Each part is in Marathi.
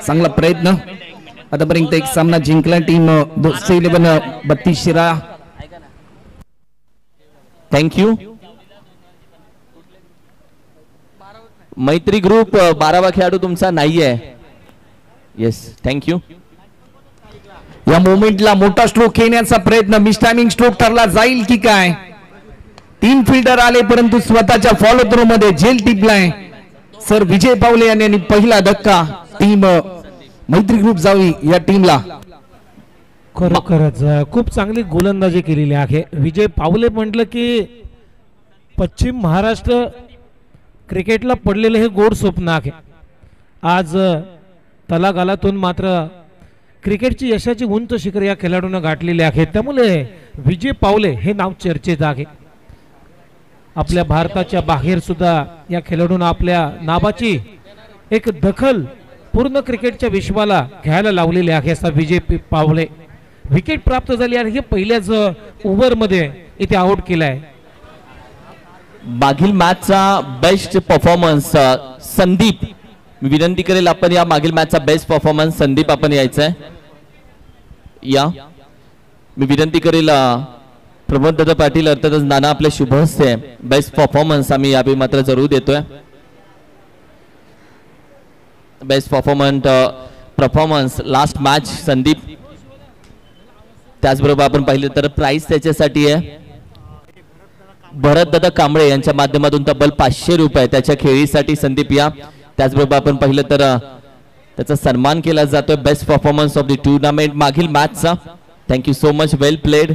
चांगला प्रयत्न. आतापर्यंत एक सामना जिंकला टीम दोस्ती 11 32 शिराळा. थँक्यू. मैत्री ग्रुप 12वा खेळाडू तुमचा नाहीये. Yes, thank you. या मोमेंटला मोठा स्ट्रोक घेण्याचा प्रयत्न, मिसटायमिंग स्ट्रोक ठरला जाईल की काय. 3 फिल्डर आले परंतु स्वतःच्या फॉलो थ्रो मध्ये झेल टिपलाय सर विजय पावले यांनी. पहिला धक्का टीम मैत्री ग्रुप जावी या टीमला. खरोखरच खूप चांगली गोलंदाजी केलेली आहे. विजय पावले म्हटलं की पश्चिम महाराष्ट्र क्रिकेटला पडलेले हे गोड स्वप्न आहे. आज तलागालातून मात्र क्रिकेटची यशाची उंच शिखर या खेळाडूंना गाठलेले आहे. त्यामुळे विजय पावले हे नाव चर्चेत आहे. आपल्या भारताच्या बाहेर सुद्धा या खेळाडूंना आपल्या नावाची एक दखल पूर्ण क्रिकेटच्या विश्वाला घ्यायला लावलेली आहे. असा विजय पावले. विकेट प्राप्त झाली आणि हे पहिल्याच ओव्हरमध्ये इथे आउट केलाय. मागील मॅचचा बेस्ट परफॉर्मन्स संदीप. मी विनंती करेल आपण या मागील मॅचचा बेस्ट परफॉर्मन्स संदीप आपण यायचंय. या मी विनंती करेल प्रमोद दादा पाटील अर्थातच नाना आपले शुभ हस्ते बेस्ट परफॉर्मन्स आम्ही यावेळी मात्र जरूर देतोय. Best performance last match Sandeep. त्याचबरोबर आपण पाहिलं तर प्राइस त्याच्यासाठी आहे भरत दादा कांबळे यांच्या माध्यमातून तब्बल 500 रुपये त्याच्या खेळीसाठी संदीप या. त्याचबरोबर आपण पाहिलं तर त्याचा सन्मान केला जातोय best performance of the tournament मागील मॅचचा. थँक्यू सो मच, वेल प्लेड.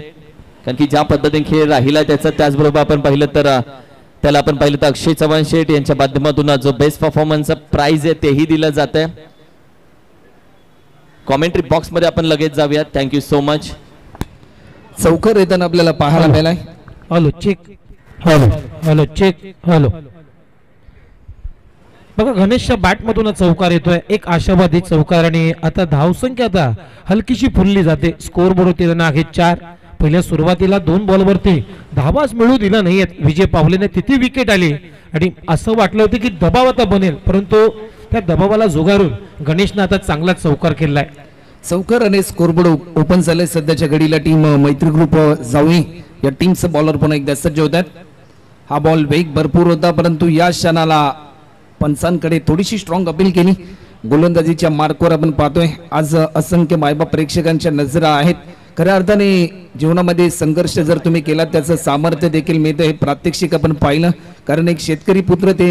कारण की ज्या पद्धतीने खेळ राहिला त्याचा. त्याचबरोबर आपण पाहिलं तर त्याला आपण पाहिलं तर अक्षय चव्हाण शेठ यांच्या माध्यमातून जो बेस्ट परफॉर्मन्सचा प्राइज आहे तेही दिलं जात आहे. कॉमेंट्री बॉक्स मध्ये आपण लगेच जाऊयात. Thank you so much. चौकर येताना आपल्याला पाहायला मिळालाय. Hello check, hello check, hello. बघा गणेशच्या बॅट मधून चौकार येतोय. एक आशावादी चौकार आणि आता धावसंख्या आता हलकीशी फुलली जाते. स्कोर बोर्ड होते आहे 4. पहिल्या सुरुवातीला 2 बॉलवरती धावाच मिळू दिला नाहीयेत विजय पावलेने. तिथे विकेट आली आणि असं वाटलं होतं की दबाव आता बनेल परंतु त्या दबावाला जुगारून गणेशने आता चांगला चौकार केलाय. चौकार आणि स्कोरबोर्ड ओपन झाले सध्याच्या घडीला. टीम मैत्री ग्रुप जावी या टीमचे बॉलर पुन्हा एकदा सज्ज होत आहेत. हा बॉल वेग भरपूर होता परंतु या क्षणाला पंचांकडे थोडीशी स्ट्रॉंग अपील केली. गोलंदाजीच्या मार्कवर आपण पाहतोय आज असंख्य मायबाप प्रेक्षकांच्या नजरा आहेत. खऱ्या अर्थाने जीवनामध्ये संघर्ष जर तुम्ही केला त्याचं सामर्थ्य देखील मिळतं हे प्रात्यक्षिक आपण पाहिलं. कारण एक शेतकरी पुत्र ते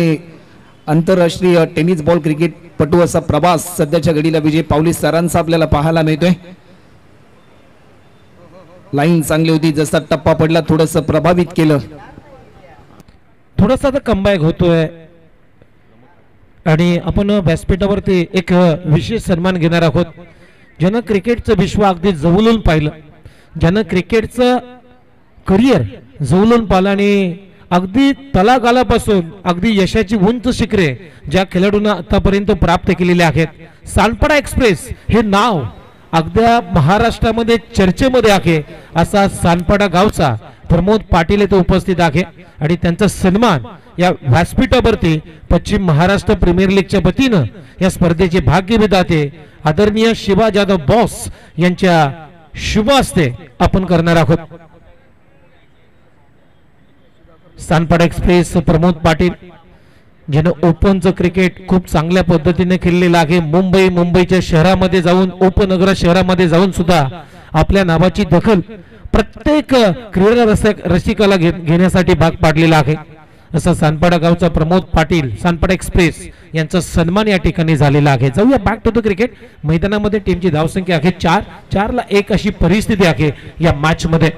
आंतरराष्ट्रीय टेनिस बॉल क्रिकेट पटू असा प्रवास सध्याच्या घडीला विजय पावले सरांचा आपल्याला पाहायला मिळतोय. लाईन चांगली होती, जसा टप्पा पडला थोडस प्रभावित केलं. थोडासा कमबॅक होतोय आणि आपण व्यासपीठावरती एक विशेष सन्मान घेणार आहोत. ज्यानं क्रिकेटचं विश्व अगदी जवळून पाहिलं, ज्यानं क्रिकेटचं करिअर जवळून पाहिलं आणि अगदी तलागालापासून अगदी यशाची उंच शिखरे ज्या खेळाडूंना आतापर्यंत प्राप्त केलेले आहेत. सानपाडा एक्सप्रेस हे नाव अगद्या महाराष्ट्रामध्ये चर्चेमध्ये आहे. असा सानपाडा गावचा प्रमोद पाटील येथे उपस्थित आहे आणि त्यांचा सन्मान या व्यासपीठावरती पश्चिम महाराष्ट्र प्रीमियर लीगच्या वतीनं या स्पर्धेचे भाग्य विधाते आदरणीय शिवा जाधव बॉस यांच्या शुभ हस्ते आपण करणार आहोत. सानपाडा एक्सप्रेस प्रमोद पाटील ज्यानं ओपनचं क्रिकेट खूप चांगल्या पद्धतीने खेळलेलं आहे. मुंबईच्या शहरामध्ये जाऊन उपनगर शहरामध्ये जाऊन सुद्धा आपल्या नावाची दखल प्रत्येक क्रीडा रसिकाला घेण्यासाठी भाग पाडलेला आहे. असा सानपाडा गावचा प्रमोद पाटील सानपाडा एक्सप्रेस यांचा सन्मान या ठिकाणी झालेला आहे. जाऊया बॅक टू द क्रिकेट. मैदानामध्ये टीमची धावसंख्या आहे 4-4-1 अशी परिस्थिती आहे या मॅच मध्ये.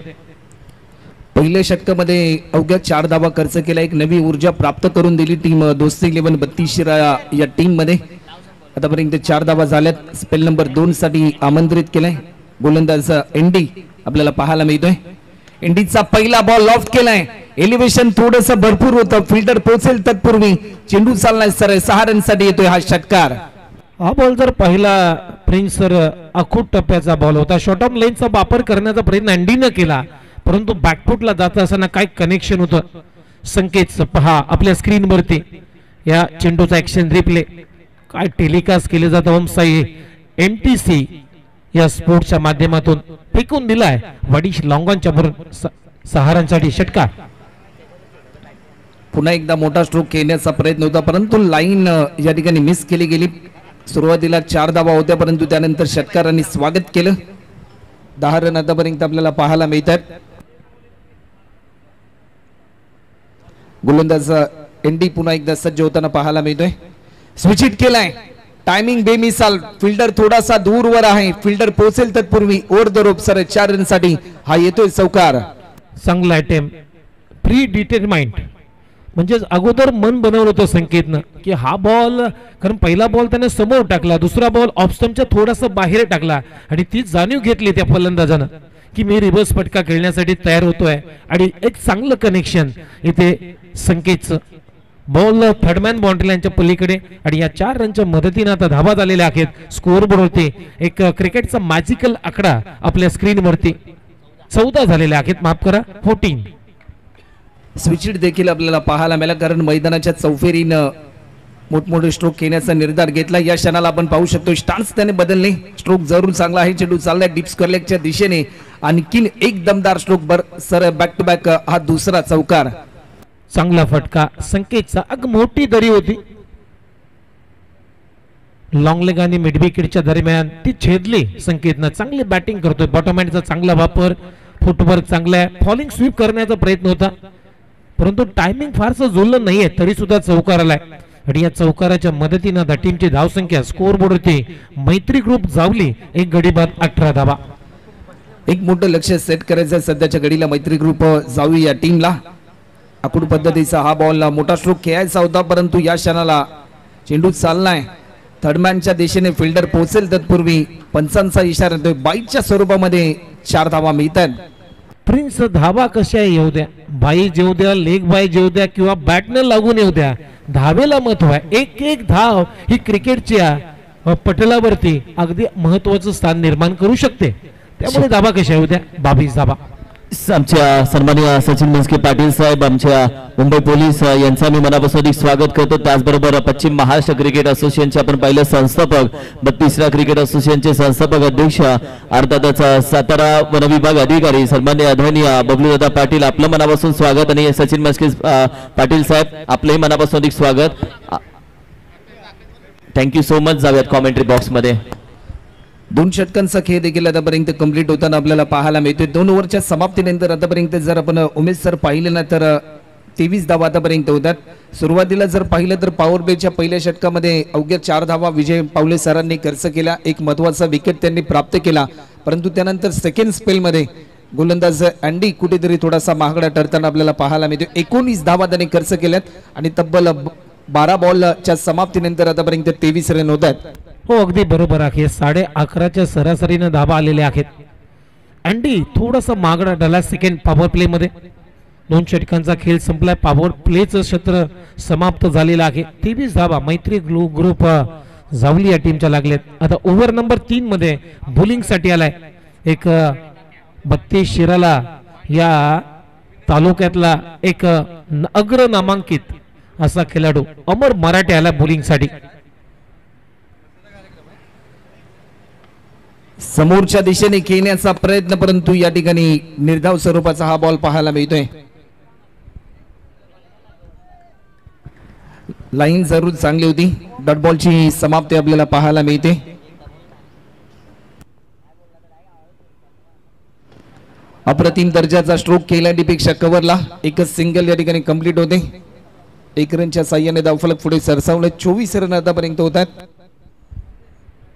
पहिल्या षटकामध्ये अवघ्या 4 धावा खर्च केला. एक नवी ऊर्जा प्राप्त करून दिली टीम दोस्ती 11 32 शिराळा या टीम मध्ये. आतापर्यंत 4 धावा झाल्यात. स्पेल नंबर 2 साठी आमंत्रित केलाय गोलंदाज एनडी आपल्याला पाहायला मिळतोय. एनडीचा पहिला बॉल लॉफ्ट केलाय. एलिव्हेशन थोडस भरपूर होतं. फिल्डर पोहोचेल तत्पूर्वी चेंडू चाललाय सर 6 रनसाठी येतोय हा षटकार. हा बॉल जर पहिला प्रिन्स सर अखूट टप्प्याचा बॉल होता. शॉर्ट ऑफ लेनचा वापर करण्याचा प्रयत्न एनडीने केला परंतु बॅकफुटला जात असताना काय कनेक्शन होतं संकेत पहा आपल्या स्क्रीनवरती. या चेंडूचा ऍक्शन रिप्ले काय टेलिकास्ट केले जातं ओमसाई MTC या स्पोर्ट्सच्या माध्यमातून फेकून दिलाय वडीश लॉंगॉनच्या सहारांसाठी षटकार. पुन्हा एकदा मोठा स्ट्रोक घेण्याचा प्रयत्न होता परंतु लाईन या ठिकाणी मिस केली गेली. सुरुवातीला 4 धावा होत्या परंतु त्यानंतर षटकारांनी स्वागत केलं. 10 रन आतापर्यंत आपल्याला पाहायला मिळतात. गोलंदाज एनडी पुन्हा एकदा सज्ज होताना पाहायला मिळतोय. स्विच हिट केलाय. टायमिंग बेमिसाल. फिल्डर थोडासा दूरवर आहे. फिल्डर पोहोचेल तत्पूर्वी over the rope sir 4 run साठी हा येतोय चौकार. चांगला अटेम्प. प्री डिटरमाइंड म्हणजे अगोदर मन बनवलं होतं संकेतनं की हा बॉल, कारण पहिला बॉल त्याने समोर टाकला, दुसरा बॉल ऑफ स्टंपच्या थोडासा बाहेर टाकला आणि ती जाणीव घेतली त्या फलंदाजानं की मी रिव्हर्स फटका खेळण्यासाठी तयार होतोय आणि एक चांगलं कनेक्शन इथे संकेतचं. बॉल थर्डमॅन बाउंड्री लाईनच्या पलीकडे आणि या 4 रनच्या मदतीने आता धावा झालेल्या आहेत. स्कोअर बोर्डवरती एक क्रिकेटचा मॅजिकल आकडा आपल्या स्क्रीनवरती 14 झालेल्या आहेत, माफ करा 14. स्विच हिट देखील आपल्याला पाहायला मिळाला कारण मैदानाच्या चौफेरीनं मोठमोठे स्ट्रोक घेण्याचा निर्धार घेतला. या क्षणाला आपण पाहू शकतो स्टान्स त्याने बदलले. स्ट्रोक जरूर चांगला आहे. चेंडू चाललाय डीप स्क्वेअर लेगच्या दिशेने. आणखीन एक दमदार stroke sir back to back हा दुसरा चौकार. चांगला फटका संकेतचा. अग मोठी दरी होती लॉंग लेग आणि मिड विकेटच्या दरम्यान ती छेदली संकेतनं. चांगली बॅटिंग करतोय. बॉटम हँडचा चांगला वापर, फुटवर्क चांगला आहे. फॉलिंग स्वीप करण्याचा प्रयत्न होता परंतु टायमिंग फारसं जुळलं नाहीये तरी सुद्धा चौकार आलाय आणि या चौकाराच्या मदतीनं आता टीमची धावसंख्या स्कोअर बोर्डवरती मैत्री ग्रुप जावली 1 गडी बाद 18 धावा. एक मोठं लक्ष सेट करायचं सध्याच्या घडीला मैत्री ग्रुप जावी या टीमला. आखूड पद्धतीचा हा बॉल मोठा स्ट्रोक खेळायचा होता परंतु या क्षणाला चेंडू चाललाय. थर्डमॅनच्या दिशेने फिल्डर पोहोचेल तत्पूर्वी पंचांचा इशारा देतोय. बाईच्या स्वरूपामध्ये 4 धावा मिळतात. प्रिन्स धावा कशा येऊ द्या, बाई जेऊ द्या, लेग बाय जेऊ द्या किंवा बॅटनं लागून येऊ द्या, धावेला महत्व आहे. एक एक धाव ही क्रिकेटच्या पटलावरती अगदी महत्वाचं स्थान निर्माण करू शकते. त्यामुळे धावा कशा येऊ द्या, 22 धावा. आमच्या सन्माननीय सचिन म्हस्के पाटील साहेब, आमच्या मुंबई पोलीस यांचा मी मनापासून स्वागत करतो. त्याचबरोबर पश्चिम महाराष्ट्र क्रिकेट असोसिएशनचे आपण पाहिलं संस्थापक, 32रा क्रिकेट असोसिएशनचे संस्थापक अध्यक्ष, अर्थातच सातारा वन विभाग अधिकारी सन्माननीय आदरणीय बबलूदादा पाटील, आपलं मनापासून स्वागत. आणि सचिन म्हस्के पाटील साहेब आपलंही मनापासून स्वागत. Thank you so much. जाऊयात कॉमेंट्री बॉक्स मध्ये. 2 षटकांचा खेळ देखील आतापर्यंत कंप्लीट होताना आपल्याला पाहायला मिळतोय. 2 ओव्हरच्या समाप्तीनंतर आतापर्यंत जर आपण उमेश सर पाहिले ना तर 23 धावा आतापर्यंत होतात. सुरुवातीला जर पाहिलं तर पॉवर प्लेच्या पहिल्या षटकामध्ये अवघ्या 4 धावा विजय पावले सरांनी खर्च केला. एक महत्वाचा विकेट त्यांनी प्राप्त केला परंतु त्यानंतर सेकंड स्पेलमध्ये गोलंदाज अँडी कुठेतरी थोडासा महागडा ठरताना आपल्याला पाहायला मिळतो. 19 धावा त्यांनी खर्च केल्यात आणि तब्बल 12 बॉलच्या समाप्तीनंतर आतापर्यंत 23 रन होत आहेत. हो अगदी बरोबर आहे. 11:30च्या सरासरीने धावा आलेल्या आहेत. अँडी थोडासा मागडा डला सेकंड पॉवर प्ले मध्ये. 2 षटकांचा खेळ संपलाय. पॉवर प्लेचं सत्र समाप्त झालेलं आहे. 23 धावा मैत्री ग्रुप जावली या टीमच्या लागलेत. आता ओव्हर नंबर 3 मध्ये बॉलिंग साठी आलाय एक 32 शिराला या तालुक्यातला एक अग्र नामांकित असा खेळाडू अमर मराठे आला बॉलिंग साठी. समोरच्या दिशेने खेळण्याचा प्रयत्न परंतु या ठिकाणी निर्धाव स्वरूपाचा हा बॉल पाहायला मिळतोय. लाईन जरूर चांगली होती. डॉट बॉलची समाप्ती आपल्याला पाहायला मिळते. अप्रतिम दर्जाचा स्ट्रोक केला डीपेक्षा कव्हरला. एकच सिंगल या ठिकाणी कंप्लीट होते. 1 रनच्या साह्याने धावफलक पुढे सरसावले. 24 रन आतापर्यंत होतात.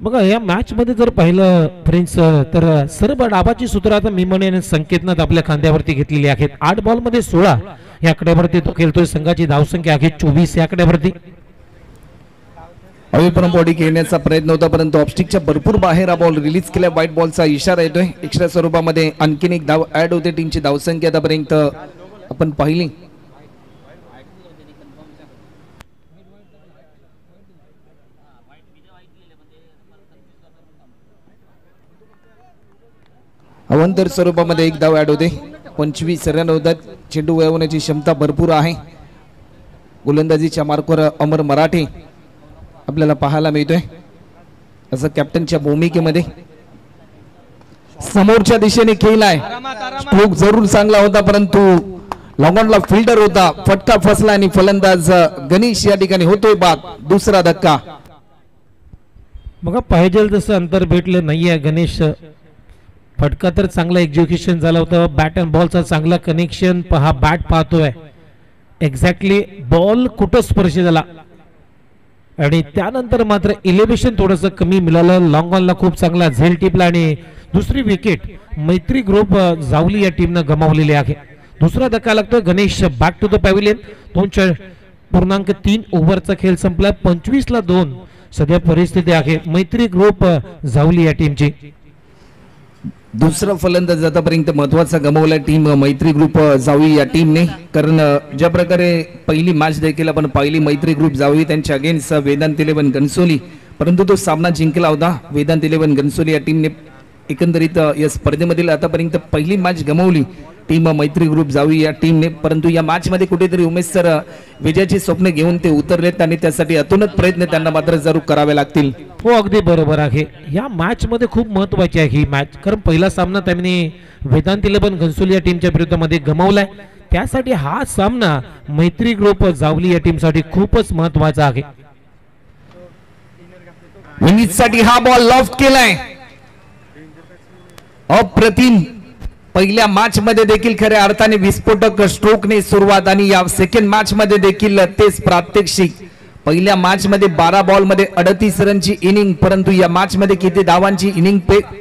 बघा या मॅच मध्ये जर पाहिलं फ्रेंड्स तर सर्व डावाची सूत्र आता मी म्हणेन संकेतनाथ आपल्या खांद्यावरती घेतलेली आहेत. 8 बॉल मध्ये 16 या आकड्यावरती तो खेळतोय. संघाची धावसंख्या आहे 24 या आकड्यावरती. अविक्रम बॉडी खेळण्याचा प्रयत्न होता परंतु ऑफस्टिकच्या भरपूर बाहेर हा बॉल रिलीज केला. व्हाईट बॉलचा इशारा येतोय. एक्स्ट्रा स्वरूपामध्ये आणखीन एक धाव ऍड होते. टीमची धावसंख्या आतापर्यंत आपण पाहिली. अवंतर स्वरूपामध्ये एक धाव ऍड होते. 25 रन होतात. चेंडू वळवण्याची क्षमता भरपूर आहे. गोलंदाजीच्या मार्कवर अमर मराठे. आपल्याला पाहायला मिळतोय असं कॅप्टनच्या भूमिकेमध्ये समोरच्या दिशेने खेळलाय स्ट्रोक जरूर चांगला होता परंतु लॉंगॉनला फिल्डर होता फटका फसला आणि फलंदाज गणेश या ठिकाणी होतोय बाद दुसरा धक्का बघा पाहिजे तसं अंतर भेटलं नाहीये गणेश फटका तर चांगला एक्झिक्युशन झाला होता बॅट अँड बॉलचा चांगला कनेक्शन पहा बॅट पाहतोय एक्झॅक्टली बॉल कुठं स्पर्श झाला आणि त्यानंतर मात्र इलेव्हेशन थोडंसं कमी मिळालं लॉंग ऑनला खूप चांगला झेल टिपला आणि दुसरी विकेट मैत्री ग्रुप जावली या टीमनं गमावलेली आहे दुसरा धक्का लागतो Ganesh back to the pavilion 2.3 ओव्हरचा खेळ संपला 25-2 सध्या परिस्थिती आहे मैत्री ग्रुप जावली या टीमची दुसरा फलंदाज आतापर्यंत महत्वाचा गमावला टीम मैत्री ग्रुप जावळी या टीमने कारण ज्या प्रकारे पहिली मॅच देखील आपण पाहिली मैत्री ग्रुप जावळी त्यांच्या अगेन्स्ट वेदांत 11 घनसोली परंतु तो सामना जिंकला होता वेदांत 11 घनसोली या टीमने एकंदरीत या स्पर्धेमधील आतापर्यंत पहिली मॅच गमावली टीम मैत्री ग्रुप जावळी या टीमने परंतु या मॅच मध्ये कुठेतरी उमेश सर विजयाची स्वप्न घेऊन ते उतरलेत आणि त्यासाठी अतोनात प्रयत्न त्यांना मात्र जरूर करावे लागतील हो अगदी बरोबर आहे या मॅच मध्ये खूप महत्वाची आहे ही मॅच कारण पहिला सामना त्यांनी वेदांत 11 घनसोली या टीमच्या विरोधामध्ये गमावलाय त्यासाठी हा सामना मैत्री ग्रुप जावली या टीमसाठी खूपच महत्वाचा आहे विनीतसाठी हा बॉल लॉफ्ट केलाय अप्रतिम पहिल्या मॅच मध्ये देखील खऱ्या अर्थाने विस्फोटक स्ट्रोकने सुरुवात आणि या सेकंड मॅच मध्ये देखील तेच प्रात्यक्षिक पहिल्या मॅच मध्ये 12 बॉल मध्ये 38 रनची इनिंग परंतु या मॅच मध्ये किती धावांची इनिंग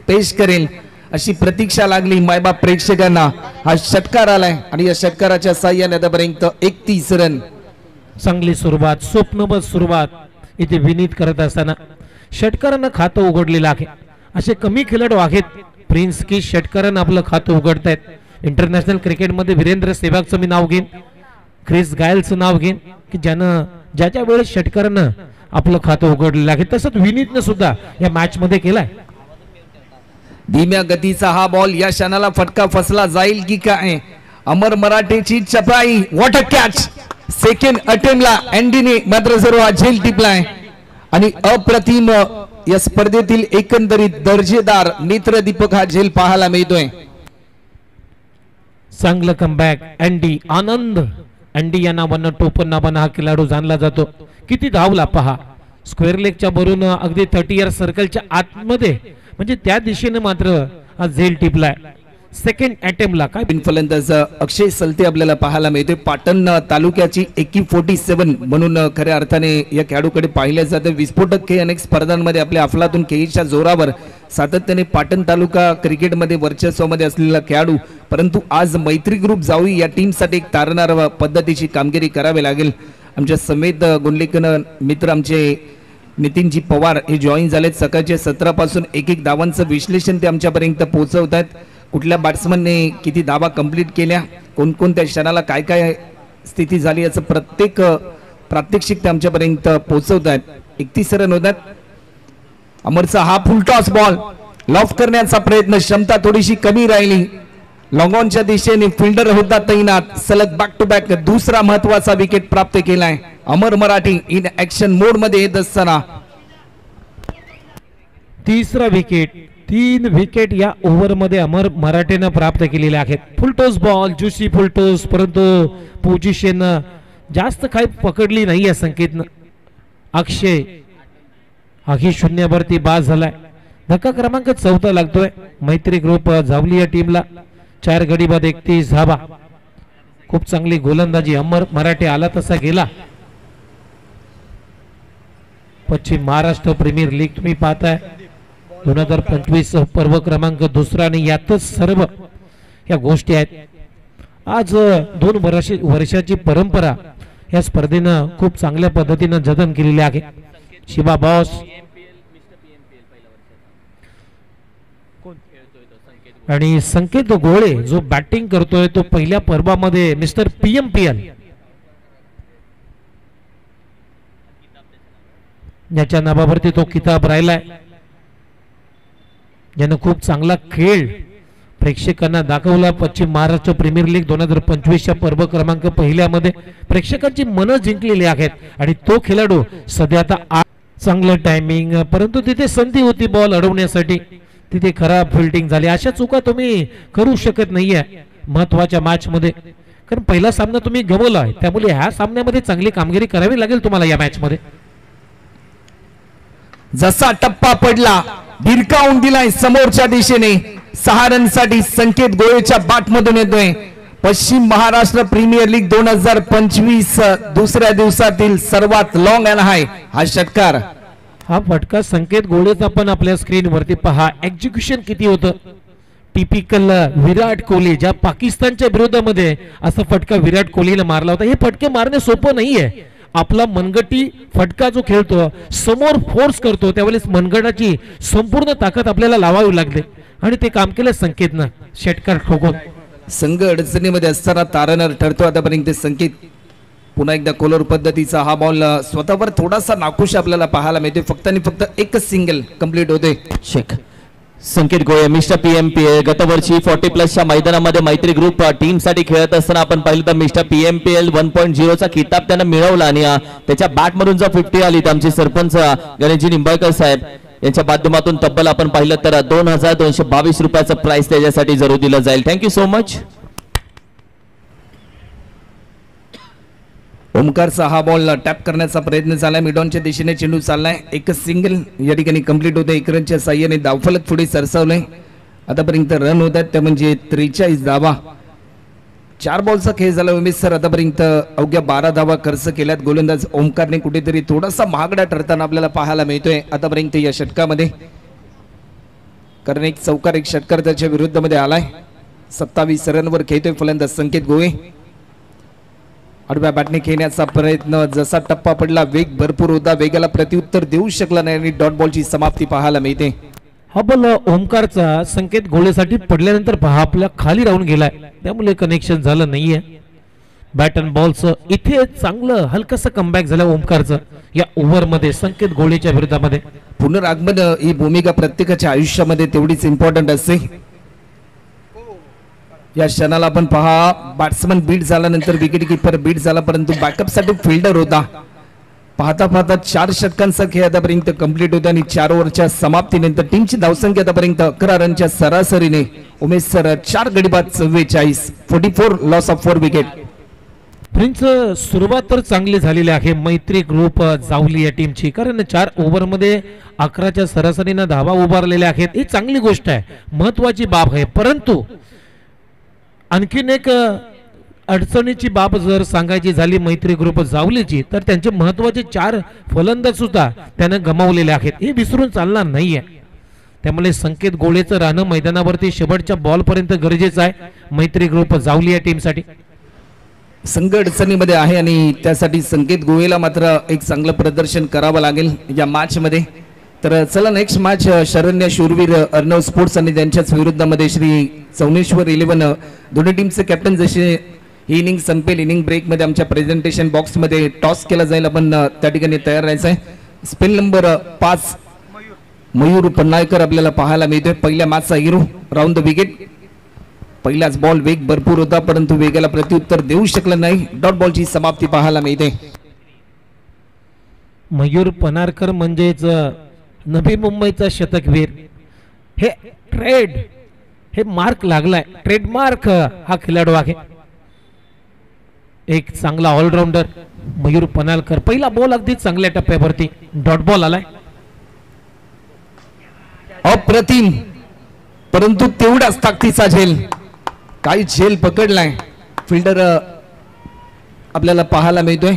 पेश करेल अशी प्रतीक्षा लागली मायबाप प्रेक्षकांना हा षटकार आलाय आणि या षटकाराच्या साह्याने आतापर्यंत 31 रन चांगली सुरुवात स्वप्नबद्ध सुरुवात इथे विनीत करत असताना षटकारानं खातं उघडलेलं आहे असे कमी खेळाडू आहेत प्रिन्स की षटकारानं आपलं खातं उघडतायत इंटरनॅशनल क्रिकेटमध्ये वीरेंद्र सेहवागचं मी नाव घेईन क्रिस गायलचं नाव घेईन की ज्याच्या वेळेस षटकारानं आपलं खातं उघडलेलं आहे तसंच विनीतनं सुद्धा या मॅच मध्ये केलाय धीम्या गतीचा हा बॉल या क्षणाला फटका फसला जाईल की काय अमर मराठेची चपाई व्हॉट अ कॅच सेकंड अटेम्प्टला अँडीने मात्र सर्व हा झेल टिपलाय आणि अप्रतिम या स्पर्धेतील एकंदरीत दर्जेदार नेत्रदीपक हा झेल पाहायला मिळतोय चांगलं कमबॅक अँडी आनंद अँडी या नावानं टोपण नावानं हा खेळाडू जाणला जातो किती धावला पहा स्क्वेअर लेगच्या भरून अगदी 30 इयर सर्कलच्या आतमध्ये म्हणजे त्या दिशेने मात्र हा झेल टिपलाय सेकंड अटेम्प्टला काय फलंदाज अक्षय सलते आपल्याला पाहायला मिळते पाटण तालुक्याची एकी 47 म्हणून खऱ्या अर्थाने या खेळाडूकडे पाहिले जाते विस्फोटक खेळ अनेक स्पर्धांमध्ये आपल्या अफलातून खेळीच्या जोरावर सातत्याने पाटण तालुका क्रिकेटमध्ये वर्चस्वामध्ये असलेला खेळाडू परंतु आज मैत्री ग्रुप जावळी या टीमसाठी एक तारणार पद्धतीची कामगिरी करावी लागेल आमच्या समेत गुंडलेखन मित्र आमचे नितीनजी पवार हे जॉईन झालेत सकाळच्या 17 पासून एक धावांचं विश्लेषण ते आमच्यापर्यंत पोहोचवत आहेत कुठल्या बॅट्समनने किती धावा कंप्लीट केल्या कोणकोणत्या क्षणाला काय काय स्थिती झाली याचं प्रत्येक प्रात्यक्षिक ते आमच्यापर्यंत पोहोचवत आहेत 31 रन होतात अमरचा हा फुल टॉस बॉल लॉफ करण्याचा प्रयत्न क्षमता थोडीशी कमी राहिली लॉंग ऑनच्या दिशेने फिल्डर होता तैनात सलग बॅक टू बॅक दुसरा महत्वाचा विकेट प्राप्त केलाय अमर मराठी इन ऍक्शन मोड मध्ये येत असताना तिसरा विकेट 3 विकेट या ओव्हर मध्ये अमर मराठेनं प्राप्त केलेले आहेत फुलटोस बॉल जुसी फुलटोस परंतु पोझिशन जास्त काही पकडली नाही या संकेतनं अक्षय आखी शून्यावरती बाद झालाय धक्का क्रमांक 14 लागतोय मैत्री ग्रुप जावली या टीमला 4 गडी बाद 31 धावा खूप चांगली गोलंदाजी अमर मराठे आला तसा गेला पश्चिम महाराष्ट्र प्रीमियर लीग तुम्ही पाहताय 2025 पर्व क्रमांक दुसरा आणि यातच सर्व या गोष्टी आहेत आज 2 वर्षाची परंपरा या स्पर्धेनं खूप चांगल्या पद्धतीनं जतन केलेली आहे शिवा बॉस आणि संकेत गोळे जो बॅटिंग करतोय तो पहिल्या पर्वामध्ये मिस्टर PMPL याच्या नावावरती तो किताब राहिलाय ज्यानं खूप चांगला खेळ प्रेक्षकांना दाखवला पश्चिम महाराष्ट्र प्रीमियर लीग 2025 पर्व क्रमांक पहिल्यामध्ये प्रेक्षकांची मनं जिंकलेली आहेत आणि तो खेळाडू सध्या आता चांगलं टायमिंग, परंतु तिथे संधी होती बॉल अडवण्यासाठी, तिथे खराब फिल्डिंग झाली. अशा चुका तुम्ही करू शकत नाहीये महत्वाच्या मॅच मध्ये, कारण पहिला सामना तुम्ही गमावला आहे. त्यामुळे ह्या सामन्यामध्ये चांगली कामगिरी करावी लागेल तुम्हाला या मॅच मध्ये. जसा टप्पा पडला भिरकावून दिलाय समोरच्या दिशेने. 6 रनसाठी संकेत गोळेच्या बॅटमधून येतोय. पश्चिम महाराष्ट्र प्रीमियर लीग 2025 दुसऱ्या दिवसातील सर्वात लॉंग अँड हाय हा षटकार. हा फटका संकेत गोळेचा पण आपल्या स्क्रीन वरती पहा, एक्झिक्युशन किती होतं. टिपिकल विराट कोहली, ज्या पाकिस्तानच्या विरोधामध्ये असा फटका विराट कोहलीने मारला होता. हे फटके मारणे सोपं नाहीये. आपला मनगटी फटका जो खेळतो, समोर फोर्स करतो, त्यावेळेस मनगटाची संपूर्ण ताकद आपल्याला लावावी लागते आणि ते काम केलं संकेतनं षटकार ठोकून. संघ अडचणीमध्ये असताना तारणहार ठरतो आतापर्यंत संकेत. पुन्हा एकदा कोलर पद्धतीचा हा बॉल स्वतःवर थोडासा नाखुश आपल्याला पाहायला मिळते. फक्त आणि फक्त एकच सिंगल कंप्लीट होते. शेख संकेत गोळे मिस्टर PMPL गतवर्षी 40+ मैदानामध्ये मैत्री ग्रुप टीम साठी खेळत असताना आपण पाहिलं तर मिस्टर PMPL 1.0 किताब त्यानं मिळवला आणि त्याच्या बॅट मधून जर 50 आली तर आमचे सरपंच गणेशजी निंबाळकर साहेब यांच्या माध्यमातून तब्बल आपण पाहिलं तर 2222 रुपयाचं प्राइस त्याच्यासाठी जरूर दिलं जाईल. Thank you so much. ओमकारचा हा बॉल टॅप करण्याचा प्रयत्न झालाय. मिडॉनच्या दिशेने चेंडू चाललाय. एक सिंगल या ठिकाणी कंप्लीट होते. 1 रनच्या साह्याने धावफलक पुढे सरसावलंय. आतापर्यंत रन होत आहेत त्या म्हणजे 43 धावा. 4 बॉलचा खेळ झाला उमेश सर. आतापर्यंत अवघ्या 12 धावा खर्च केल्यात. गोलंदाज ओमकारने कुठेतरी थोडासा महागडा ठरताना आपल्याला पाहायला मिळतोय आतापर्यंत या षटकामध्ये, कारण एक चौकार एक षटकार त्याच्या विरुद्धमध्ये आलाय. 27 रनवर खेळतोय फलंदाज संकेत गोळे. आडव्या बॅटने खेळण्याचा प्रयत्न, जसा टप्पा पडला वेग भरपूर होता, वेगाला प्रत्युत्तर देऊ शकला नाही आणि डॉट बॉलची समाप्ती पाहायला मिळते. हा बॉल ओमकारचा संकेत गोळेसाठी पडल्यानंतर पहा आपल्या खाली राहून गेलाय, त्यामुळे कनेक्शन झालं नाहीये. बॅट अँड बॉलचं इथे चांगलं हलकसं कमबॅक झालं ओमकारचं या ओव्हरमध्ये संकेत गोळेच्या विरोधामध्ये. पुनरागमन ही भूमिका प्रत्येकाच्या आयुष्यामध्ये तेवढीच इम्पॉर्टंट असते. या क्षणाला आपण पहा, बॅट्समन बीट झाल्यानंतर विकेट किपर बीट झाला, परंतु बॅकअप साठी फिल्डर होता. पाहता पाहता 4 षटकांचा खेळ आतापर्यंत कंप्लीट होता आणि 4 ओव्हरच्या समाप्तीनंतर टीमची धावसंख्या आतापर्यंत 11 रनच्या सरासरीने उमेश सर 4 गडी बाद 44, 44 लॉस ऑफ 4 विकेट. प्रिन्स सुरुवात तर चांगली झालेली आहे मैत्री ग्रुप जावली या टीमची, कारण 4 ओव्हरमध्ये 11च्या सरासरीने धावा उभारलेल्या आहेत. ही चांगली गोष्ट आहे, महत्वाची बाब आहे. परंतु आणखीन एक अडचणीची बाब जर सांगायची झाली मैत्री ग्रुप जावलीची, तर त्यांचे महत्वाचे 4 फलंदाज सुद्धा त्यानं गमावलेले आहेत. हे विसरून चालणार नाहीये. त्यामुळे संकेत गोळेचं राहणं मैदानावरती शेवटच्या बॉल पर्यंत गरजेचं आहे मैत्री ग्रुप जावली या टीमसाठी. संघ अडचणीमध्ये आहे आणि त्यासाठी संकेत गोळेला मात्र एक चांगलं प्रदर्शन करावं लागेल या मॅच मध्ये. तर चला नेक्स्ट मॅच शरण्य शूरवीर अर्णव स्पोर्ट्स आणि त्यांच्याच विरुद्धामध्ये श्री चौनेश्वर 11 दोन्ही टीमचे कॅप्टन. जसे ही इनिंग संपेल, इनिंग ब्रेक मध्ये आमच्या प्रेझेंटेशन बॉक्स मध्ये टॉस केला जाईल. आपण त्या ठिकाणी तयार राहायचं आहे. स्पेल नंबर 5 मयूर पन्नाळकर आपल्याला पाहायला मिळतोय. पहिल्या मॅचचा हिरो राऊंड द विकेट. पहिलाच बॉल वेग भरपूर होता, परंतु वेगाला प्रत्युत्तर देऊ शकलं नाही. डॉट बॉलची समाप्ती पाहायला मिळते. मयूर पन्नाळकर म्हणजेच नवी मुंबईचा शतकवीर. हे ट्रेड, हे मार्क लागलाय, ट्रेडमार्क हा खेळाडू आहे. एक चांगला ऑलराऊंडर मयूर पन्नाळकर. पहिला बॉल अगदी चांगल्या टप्प्यावरती डॉट बॉल आलाय. अप्रतिम, परंतु तेवढाच ताकदीचा झेल. काही झेल पकडलाय फिल्डर आपल्याला पाहायला मिळतोय.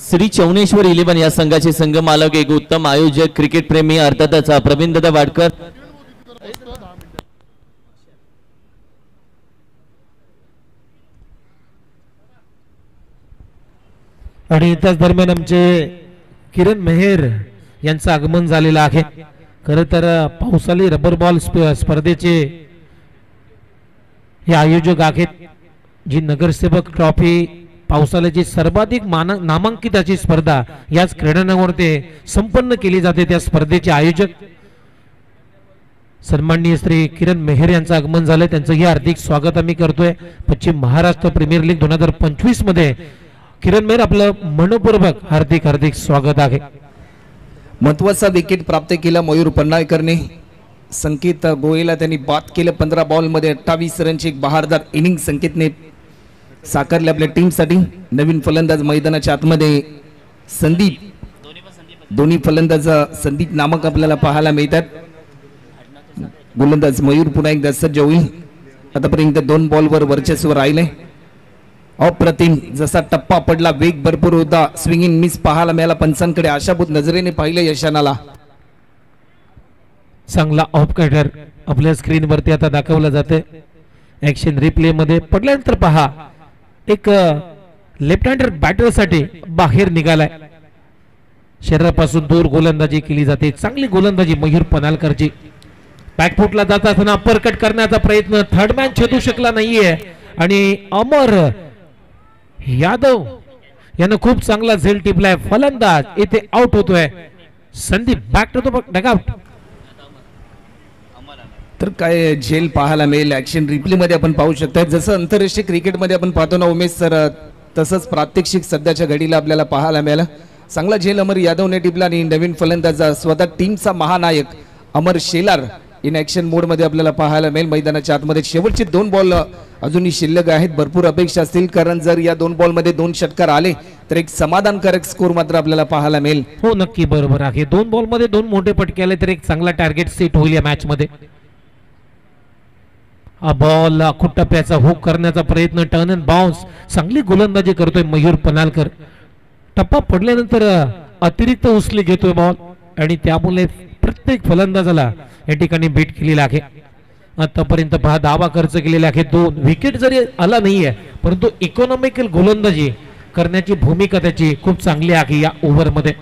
श्री चौनेश्वर 11 या संघाचे संघ मालक, एक उत्तम आयोजक, क्रिकेट प्रेमी अर्थातच प्रवीण दादा वाडकर. आणि त्याच दरम्यान आमचे किरण मेहर यांचं आगमन झालेलं आहे. खरं तर पावसाळी रबर बॉल स्पर्धेचे हे आयोजक आहेत. जी नगरसेवक ट्रॉफी पावसाळ्याची सर्वाधिक नामांकित अशी स्पर्धा याच क्रीडांगणावरती संपन्न केली जाते, त्या स्पर्धेचे आयोजक सन्माननीय श्री किरण मेहर यांचं आगमन झालंय. त्यांचं हे हार्दिक स्वागत आम्ही करतोय. पश्चिम महाराष्ट्र प्रीमियर लीग 2025 मध्ये किरण मेहर आपलं मनपूर्वक हार्दिक हार्दिक स्वागत आहे. महत्वाचा विकेट प्राप्त केला मयूर पन्नाळकरने. संकेत गोयला त्यांनी बाद केलं. 15 बॉलमध्ये 28 रनची एक बहारदार इनिंग संकेतने साकारले आपल्या टीमसाठी. नवीन फलंदाज मैदानाच्या आतमध्ये संदीप, दोन्ही फलंदाज संदीप नामक आपल्याला पाहायला मिळतात. गोलंदाज मयूर पुन्हा एकदा सज्ज होईल. आतापर्यंत 2 बॉलवर वर्चस्व राहिले. अप्रतिम जसा टप्पा पडला, वेग भरपूर होता, स्विंगिंग मिस पाहायला मिळाला. पंचांकडे आशाभूत नजरेने पाहिलं यशानाला. चांगला ऑफ कटर आपल्या स्क्रीनवरती आता दाखवला जाते. ऍक्शन रिप्ले मध्ये पडल्यानंतर पहा, एक लेफ्ट हँडर बॅटर साठी बाहेर निघालाय. शरीरापासून दूर गोलंदाजी केली जाते. चांगली गोलंदाजी मयूर पन्हाळकरची. बॅकफुटला जात असताना अपरकट करण्याचा प्रयत्न, थर्ड मॅन छेदू शकला नाहीये आणि अमर यादव यानं खूप चांगला झेल टिपलाय. फलंदाज येथे आउट होतोय. Sandeep back to the dugout. तर काय झेल पाहायला मिळेल ऍक्शन रिप्ले मध्ये आपण पाहू शकता. जसं आंतरराष्ट्रीय क्रिकेटमध्ये आपण पाहतो ना उमेश सर, तसंच प्रात्यक्षिक सध्याच्या घडीला आपल्याला पाहायला मिळालं. चांगला झेल अमर यादवने टिपला आणि नवीन फलंदाज स्वतः टीमचा महानायक अमर शेलार इन ऍक्शन मोड मध्ये आपल्याला पाहायला मिळेल. मैदानाच्या आतमध्ये शेवटचे 2 बॉल अजूनही शिल्लक आहेत. भरपूर अपेक्षा असतील, कारण जर या 2 बॉलमध्ये 2 षटकार आले तर एक समाधानकारक स्कोर मात्र आपल्याला पाहायला मिळेल. हो नक्की बरोबर आहे. 2 बॉलमध्ये 2 मोठे फटके आले तर एक चांगला टार्गेट सेट होईल या मॅच मध्ये. हा बॉल टप्प्याचा हुक करण्याचा प्रयत्न, टर्न अँड बाउन्स, चांगली गोलंदाजी करतोय मयूर पन्हाळकर. टप्पा पडल्यानंतर अतिरिक्त उचली घेतोय बॉल आणि त्यामुळे प्रत्येक फलंदाजाला या ठिकाणी बीट केलेला आहे. आतापर्यंत 10 धावा खर्च केलेले आहे. 2 विकेट जरी आला नाहीये, परंतु इकॉनॉमिकल गोलंदाजी करण्याची भूमिका त्याची खूप चांगली आहे या ओव्हरमध्ये.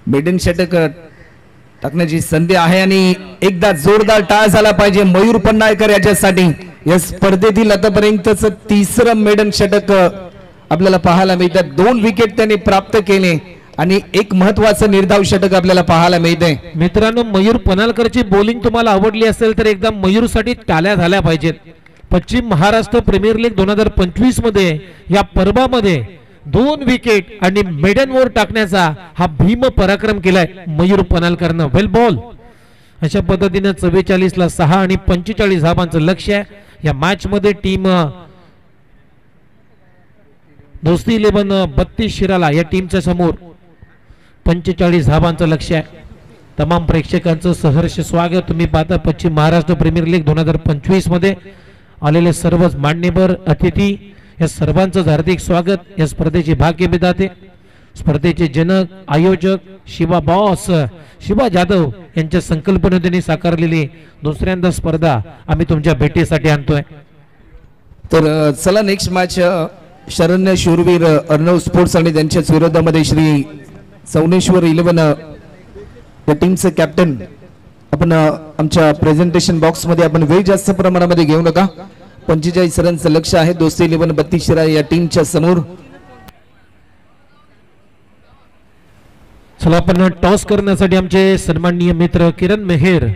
मेडन षटक टाकण्याची संधी आहे आणि एकदा जोरदार टाळ झाला पाहिजे मयूर पन्हाळकर याच्यासाठी. या स्पर्धेतील आतापर्यंतच 3रं मेडन षटक आपल्याला पाहायला मिळतात. 2 विकेट त्यांनी प्राप्त केले आणि एक महत्वाचं निर्धाव षटक आपल्याला पाहायला मिळते. मित्रांनो, मयूर पन्हाळकरची बॉलिंग तुम्हाला आवडली असेल तर एकदा मयूर साठी टाळ्या झाल्या पाहिजेत. पश्चिम महाराष्ट्र प्रीमियर लीग 2025 मध्ये या पर्वामध्ये 2 विकेट आणि मेडन ओव्हर टाकण्याचा हा भीम पराक्रम केलाय मयूर पन्हाळकरनं. वेल बॉल. अशा पद्धतीने 44ला 6 आणि 45 धावांचं लक्ष्य आहे या मॅच मध्ये. टीम दोस्ती 11 32 शिराला या टीमच्या समोर 45 धावांचं लक्ष्य आहे. तमाम प्रेक्षकांचं सहर्ष स्वागत. तुम्ही पाहता पश्चिम महाराष्ट्र प्रीमियर लीग 2025 मध्ये आलेले सर्वच मान्यवर अतिथी, या सर्वांचं हार्दिक स्वागत. या स्पर्धेचे भाग्य विधाते, स्पर्धेचे जनक आयोजक शिवा बॉस, शिवा जाधव यांच्या संकल्पनेने साकारलेली दुसऱ्यांदा स्पर्धा आम्ही तुमच्या भेटीसाठी आणतोय. तर चला नेक्स्ट मॅच शरण्य शूरवीर अर्णव स्पोर्ट्स आणि त्यांच्याच विरोधामध्ये श्री चौनेश्वर 11 या टीमचे कॅप्टन. आपण आमच्या प्रेझेंटेशन बॉक्स मध्ये आपण वेळ जास्त प्रमाणामध्ये घेऊ नका. 45 रनचं लक्ष आहे दोस्ती 11 32 शिरा या टीमच्या समोर. चला आपण टॉस करण्यासाठी आमचे सन्माननीय मित्र किरण मेहर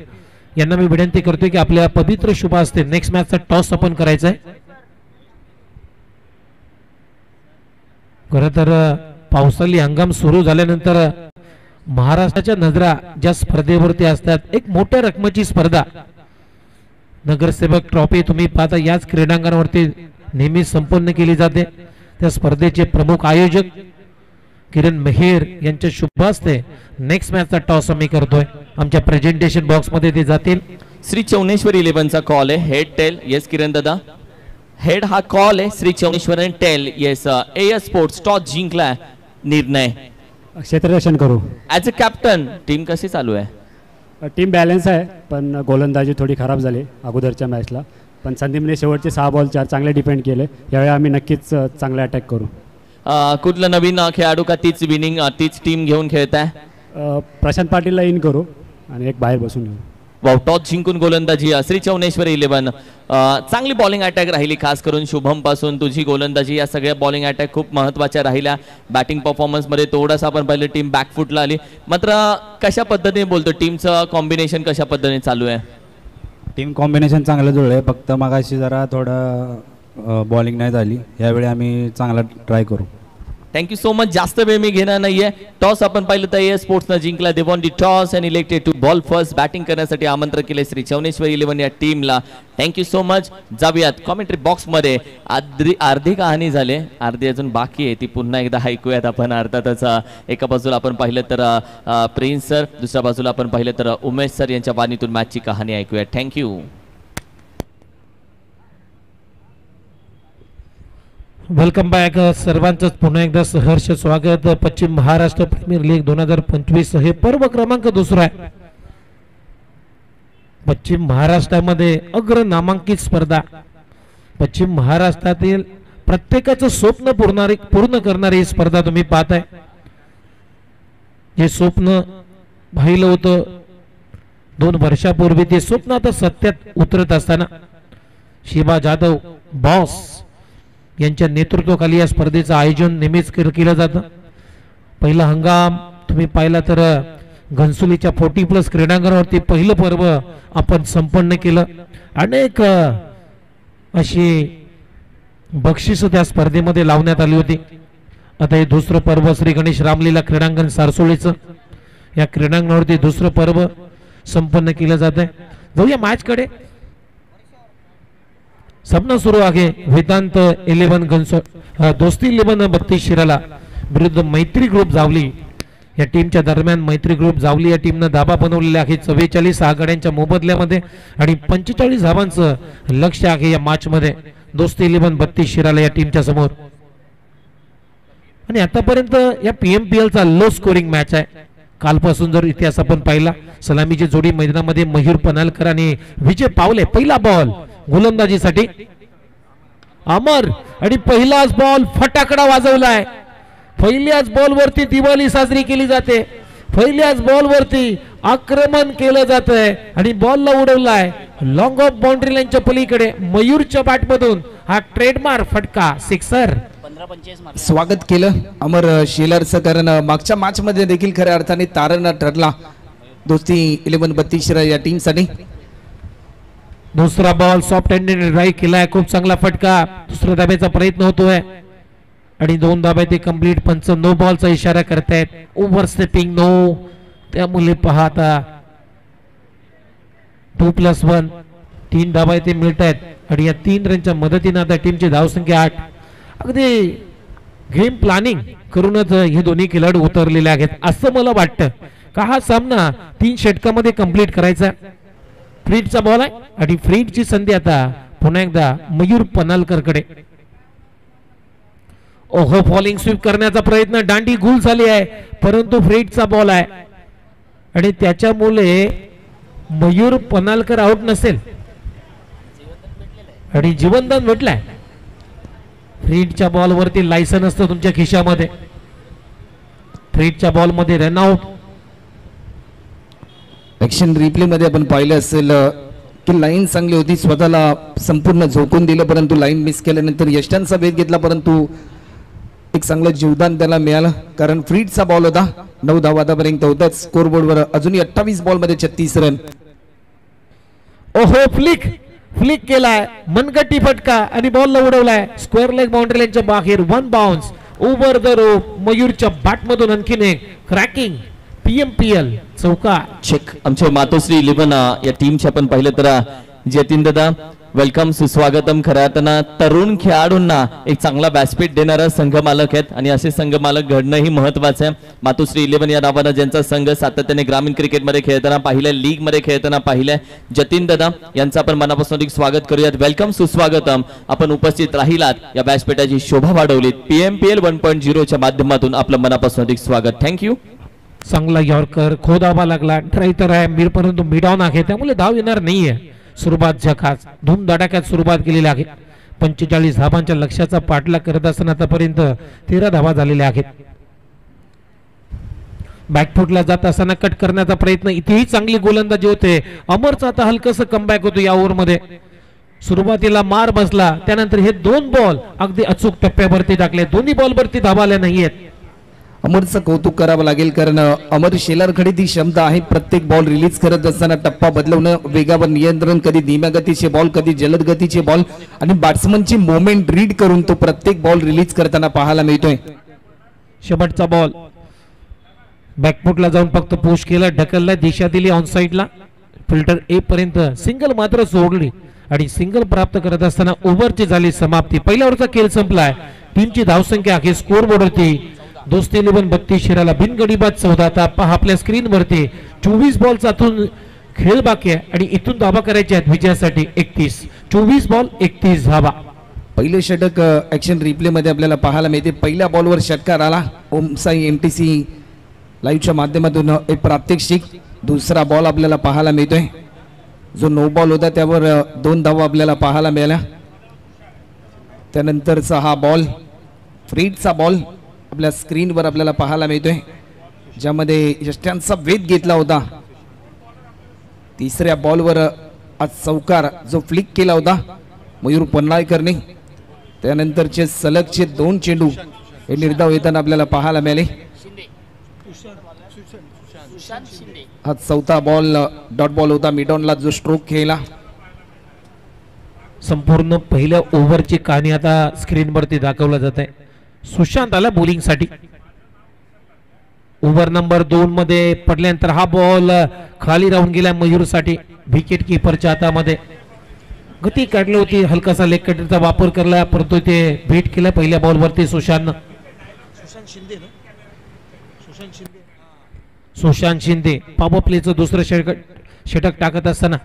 यांना मी विनंती करतोय की आपल्या पवित्र शुभ हस्ते नेक्स्ट मॅचचा टॉस आपण करायचा आहे. खरं तर पावसाळी हंगाम सुरू झाल्यानंतर महाराष्ट्राच्या नजरा ज्या स्पर्धेवरती असतात, एक मोठ्या रकमेची स्पर्धा नगरसेवक ट्रॉफी तुम्ही पाहता याच क्रीडांगणावरती नेहमी संपन्न केली जाते. त्या स्पर्धेचे प्रमुख आयोजक किरण मेहर यांच्या शुभ हस्ते नेक्स्ट मॅचचा टॉस आम्ही करतोय. आमच्या प्रेझेंटेशन बॉक्स मध्ये ते जातील. श्री चौनेश्वर 11चा कॉल आहे. Head tail. येस किरण दादा, हेड हा कॉल आहे. श्री चौनेश्वर आणि tail. Yes AS sports toss जिंकला. निर्णय क्षेत्ररक्षण करू. ॲज अ कॅप्टन टीम कशी चालू आहे? टीम बॅलन्स आहे, पण गोलंदाजी थोडी खराब झाली अगोदरच्या मॅचला. पण संदीपने शेवटचे 6 बॉल 4 चांगले डिपेंड केले. यावेळी आम्ही नक्कीच चांगला अटॅक करू. कुठलं नवीन खेळाडू का तीच विनिंग तीच टीम घेऊन खेळताय? प्रशांत पाटीलला इन करू आणि एक बाहेर बसून येऊ. वाव, टॉस जिंकून गोलंदाजी श्री चौनेश्वर 11. चांगली बॉलिंग अटॅक राहिली, खास करून शुभम पासून तुझी गोलंदाजी या सगळ्या बॉलिंग अटॅक खूप महत्त्वाच्या राहिल्या. बॅटिंग परफॉर्मन्स मध्ये थोडासा आपण पाहिलं टीम बॅकफुटला आली. मात्र कशा पद्धतीने बोलतो टीमचं कॉम्बिनेशन कशा पद्धतीने चालू आहे? टीम कॉम्बिनेशन चांगलं जुळलं आहे. फक्त मगाशी जरा थोडं बॉलिंग नाही झाली. यावेळी आम्ही चांगला ट्राय करू. Thank you so much. जास्त वेळ मी घेणार नाहीये. टॉस आपण पाहिलं तर ए स्पोर्ट्सनं जिंकला. They won the toss and elected to bowl first. Batting करण्यासाठी आमंत्रण केले श्री चौनेश्वर 11 या टीमला. Thank you so much. जाऊयात कॉमेंट्री बॉक्समध्ये. अर्धी कहाणी झाले, अर्धी अजून बाकी आहे, ती पुन्हा एकदा ऐकूयात आपण. अर्थातच एका बाजूला आपण पाहिलं तर प्रिन्स सर, दुसऱ्या बाजूला आपण पाहिलं तर उमेश सर यांच्या वाणीतून मॅचची कहाणी ऐकूयात. थँक्यू. Welcome back. सर्वांचंच पुन्हा एकदा सहर्ष स्वागत. पश्चिम महाराष्ट्र प्रीमियर लीग 2025 हे पर्व क्रमांक 2 आहे. पश्चिम महाराष्ट्रामध्ये अग्र नामांकित स्पर्धा. पश्चिम महाराष्ट्रातील प्रत्येकाचं स्वप्न पूर्ण करणारी ही स्पर्धा तुम्ही पाहताय. जे स्वप्न पाहिलं होतं 2 वर्षापूर्वी, ते स्वप्न आता सत्यात उतरत असताना शिवा जाधव बॉस यांच्या नेतृत्वाखाली या स्पर्धेचं आयोजन नेहमीच केलं जातं. पहिला हंगाम तुम्ही पाहिला तर घनसोलीच्या 40+ क्रीडांगणावरती पहिलं पर्व आपण संपन्न केलं. अनेक अशी बक्षिस त्या स्पर्धेमध्ये लावण्यात आली होती. आता हे दुसरं पर्व श्री गणेश रामलीला क्रीडांगण सारसोळीचं, या क्रीडांगणावरती दुसरं पर्व संपन्न केलं जात आहे. जाऊया मॅच कडे. सामना सुरू आहे. वेदांत 11 दोस्ती 11 32 शिराला विरुद्ध मैत्री ग्रुप जावली या टीमच्या दरम्यान. मैत्री ग्रुप जावली या टीमनं धाबा बनवलेले आहे 44 आघाड्यांच्या मोबदल्यामध्ये आणि 45 धावांचं लक्ष्य आहे या मॅच मध्ये दोस्ती 11 32 शिराला या टीमच्या समोर. आणि आतापर्यंत या PMPL चा लो स्कोरिंग मॅच आहे. कालपासून जर इतिहास आपण पाहिला, सलामीची जोडी मैदानामध्ये मयूर पनालकर आणि विजय पावले. पहिला बॉल गोलंदाजीसाठी अमर आणि पहिलाच बॉल फटाकडा वाजवलाय. पहिल्याच बॉल वरती दिवाळी साजरी केली जाते. पहिल्याच बॉल वरती आक्रमण केलं जात आहे आणि बॉलला उडवलाय लॉंग ऑफ बाउंड्री लाईनच्या पलीकडे. मयूरच्या बॅटमधून हा ट्रेडमार्क फटका सिक्सर. स्वागत केलं अमर शेलारचं, कारण मागच्या मॅच मध्ये देखील खऱ्या अर्थाने तारण ठरला दोस्ती 11 32 शिरा या टीम साठी. दुसरा बॉल सॉफ्ट हँडेड ड्राईव्ह केलाय, खूप चांगला फटका. दुसऱ्या धाब्याचा प्रयत्न होतोय आणि 2 धाब्या ते कंप्लीट. पंच नो बॉलचा इशारा करतायत. ओव्हरस्टेपिंग नो, त्यामुळे पाहता 2+1 3 धाबा ते मिळत आहेत आणि या 3 रनच्या मदतीने आता टीमची धावसंख्या 8. अगदी गेम प्लॅनिंग करूनच हे दोन्ही खेळाडू उतरलेले आहेत असं मला वाटतं. का हा सामना 3 षटकामध्ये कंप्लीट करायचा. फ्रीडचा बॉल आहे आणि फ्रीडची संधी आता पुन्हा एकदा मयूर पनालकर कडे. ओहो, फॉलिंग स्वीप करण्याचा प्रयत्न, दांडी गुल झाली आहे परंतु फ्रीडचा बॉल आहे आणि त्याच्यामुळे मयूर पनालकर आउट नसेल आणि जीवनदान भेटलाय. फ्रीडच्या बॉल वरती लायसन असतं तुमच्या खिशामध्ये. फ्रीडच्या बॉल मध्ये रनआउट. ऍक्शन रिप्ले मध्ये आपण पाहिलं असेल की लाईन चांगली होती, स्वतःला संपूर्ण झोकून दिलं परंतु लाईन मिस केल्यानंतर यष्टांचा वेध घेतला परंतु एक चांगलं जीवदान त्याला मिळालं, कारण फ्रीडचा बॉल होता. 9 धावा आतापर्यंत होताच. स्कोरबोर्डवर अजूनही 28 बॉल मध्ये 36 रन. ओहो, फ्लिक केलाय, मनगट्टी फटका आणि बॉलला उडवलाय स्क्वेअर लेग बाउंड्री लाईनच्या बाहेर. 1 बाउन्स ओव्हर द रोप. मयूरच्या बॅटमधून आणखीन एक क्रॅकिंग PMPL चौका चेक. आमचे मातोश्री 11 या टीमचे आपण पाहिलं तर जतीन दादा वेलकम, सुस्वागतम. खऱ्या अर्थानं तरुण खेळाडूंना एक चांगला व्यासपीठ देणारा संघ मालक आहेत आणि असे संघ मालक घडणंही महत्वाचं आहे. मातोश्री 11 या नावानं ज्यांचा संघ सातत्याने ग्रामीण क्रिकेटमध्ये खेळताना पाहिलंय, लीग मध्ये खेळताना पाहिलंय, जतीन दादा यांचं आपण मनापासून एक स्वागत करूयात. वेलकम, सुस्वागतम. आपण उपस्थित राहिलात, या व्यासपीठाची शोभा वाढवलीत. PMPL 1.0च्या माध्यमातून आपलं मनापासून एक स्वागत. थँक्यू. चांगला यॉर्कर, खोदावा लागला, ट्रायटर आहे मीर परंतु मिडाऊन आहे त्यामुळे धाव येणार नाहीये. सुरुवात झकास धूमधडाक्यात सुरुवात केलेली आहे. 45 धावांच्या लक्ष्याचा पाठलाग करत असताना आतापर्यंत 13 धावा झालेल्या आहेत. बॅकफुटला जात असताना कट करण्याचा प्रयत्न, इथेही चांगली गोलंदाजी होते. अमरचा आता हलकस कमबॅक होतो या ओव्हर मध्ये. सुरुवातीला मार बसला, त्यानंतर हे 2 बॉल अगदी अचूक टप्प्यावरती टाकले. दोन्ही बॉल वरती धावा आल्या नाहीयेत. अमरचं कौतुक करावं लागेल, कारण अमर शेलारकडे ती क्षमता आहे. प्रत्येक बॉल रिलीज करत असताना टप्पा बदलवणं, वेगावर नियंत्रण, कधी धीम्या गतीचे बॉल, कधी जलद गतीचे बॉल आणि बॅट्समनची मोमेंट रीड करून तो प्रत्येक बॉल रिलीज करताना पाहायला मिळतोय. शेवटचा बॉल बॅकफुटला जाऊन फक्त पुश केला, ढकलला, दिशा दिली ऑन साइडला, फिल्टर ए पर्यंत सिंगल मात्र सोडली आणि सिंगल प्राप्त करत असताना ओव्हरची झाली समाप्ती. पहिल्या ओव्हरचा खेळ संपलाय. टीमची धावसंख्या आहे स्कोर बोर्डवरती दोस्ती 11 32 शिराला बिनगडीबाद 14. आता पहा आपल्या स्क्रीनवरती 24 बॉलचा आतून खेळ बाकी आहे आणि इथून धावा करायच्या आहेत विजयासाठी 31. 24 बॉल 31 धावा. पहिले षटक ऍक्शन रिप्ले मध्ये आपल्याला पाहायला मिळते. पहिल्या बॉलवर षटकार आला. ओमसाई एमटीसी लाईव्हच्या माध्यमातून एक प्रात्यक्षिक. दुसरा बॉल आपल्याला पाहायला मिळतोय. जो नो बॉल होता त्यावर 2 धावा आपल्याला पाहायला मिळाल्या. त्यानंतरचा हा बॉल फ्रीडचा बॉल आपल्या स्क्रीनवर आपल्याला पाहायला मिळतोय, ज्यामध्ये यष्ट्यांचा वेध घेतला होता. तिसऱ्या बॉलवर आज चौकार जो फ्लिक केला होता मयूर पन्हाळकरने. त्यानंतरचे सलगचे 2 चेंडू हे निर्धाव येताना आपल्याला पाहायला मिळाले. हा चौथा बॉल डॉट बॉल होता. मिडॉनला जो स्ट्रोक खेळला. संपूर्ण पहिल्या ओव्हरची कहाणी आता स्क्रीनवरती दाखवला जात आहे. सुशांत आला बॉलिंग साठी. ओव्हर नंबर 2 मध्ये पडल्यानंतर हा बॉल खाली राहून गेला मयूर साठी. विकेट किपरच्या हातामध्ये गती काढली होती. हलकासा लेग कटरचा वापर करला परंतु ते भेट केला पहिल्या बॉलवरती सुशांत शिंदे पॉवर प्लेचं दुसरं षटक टाकत असताना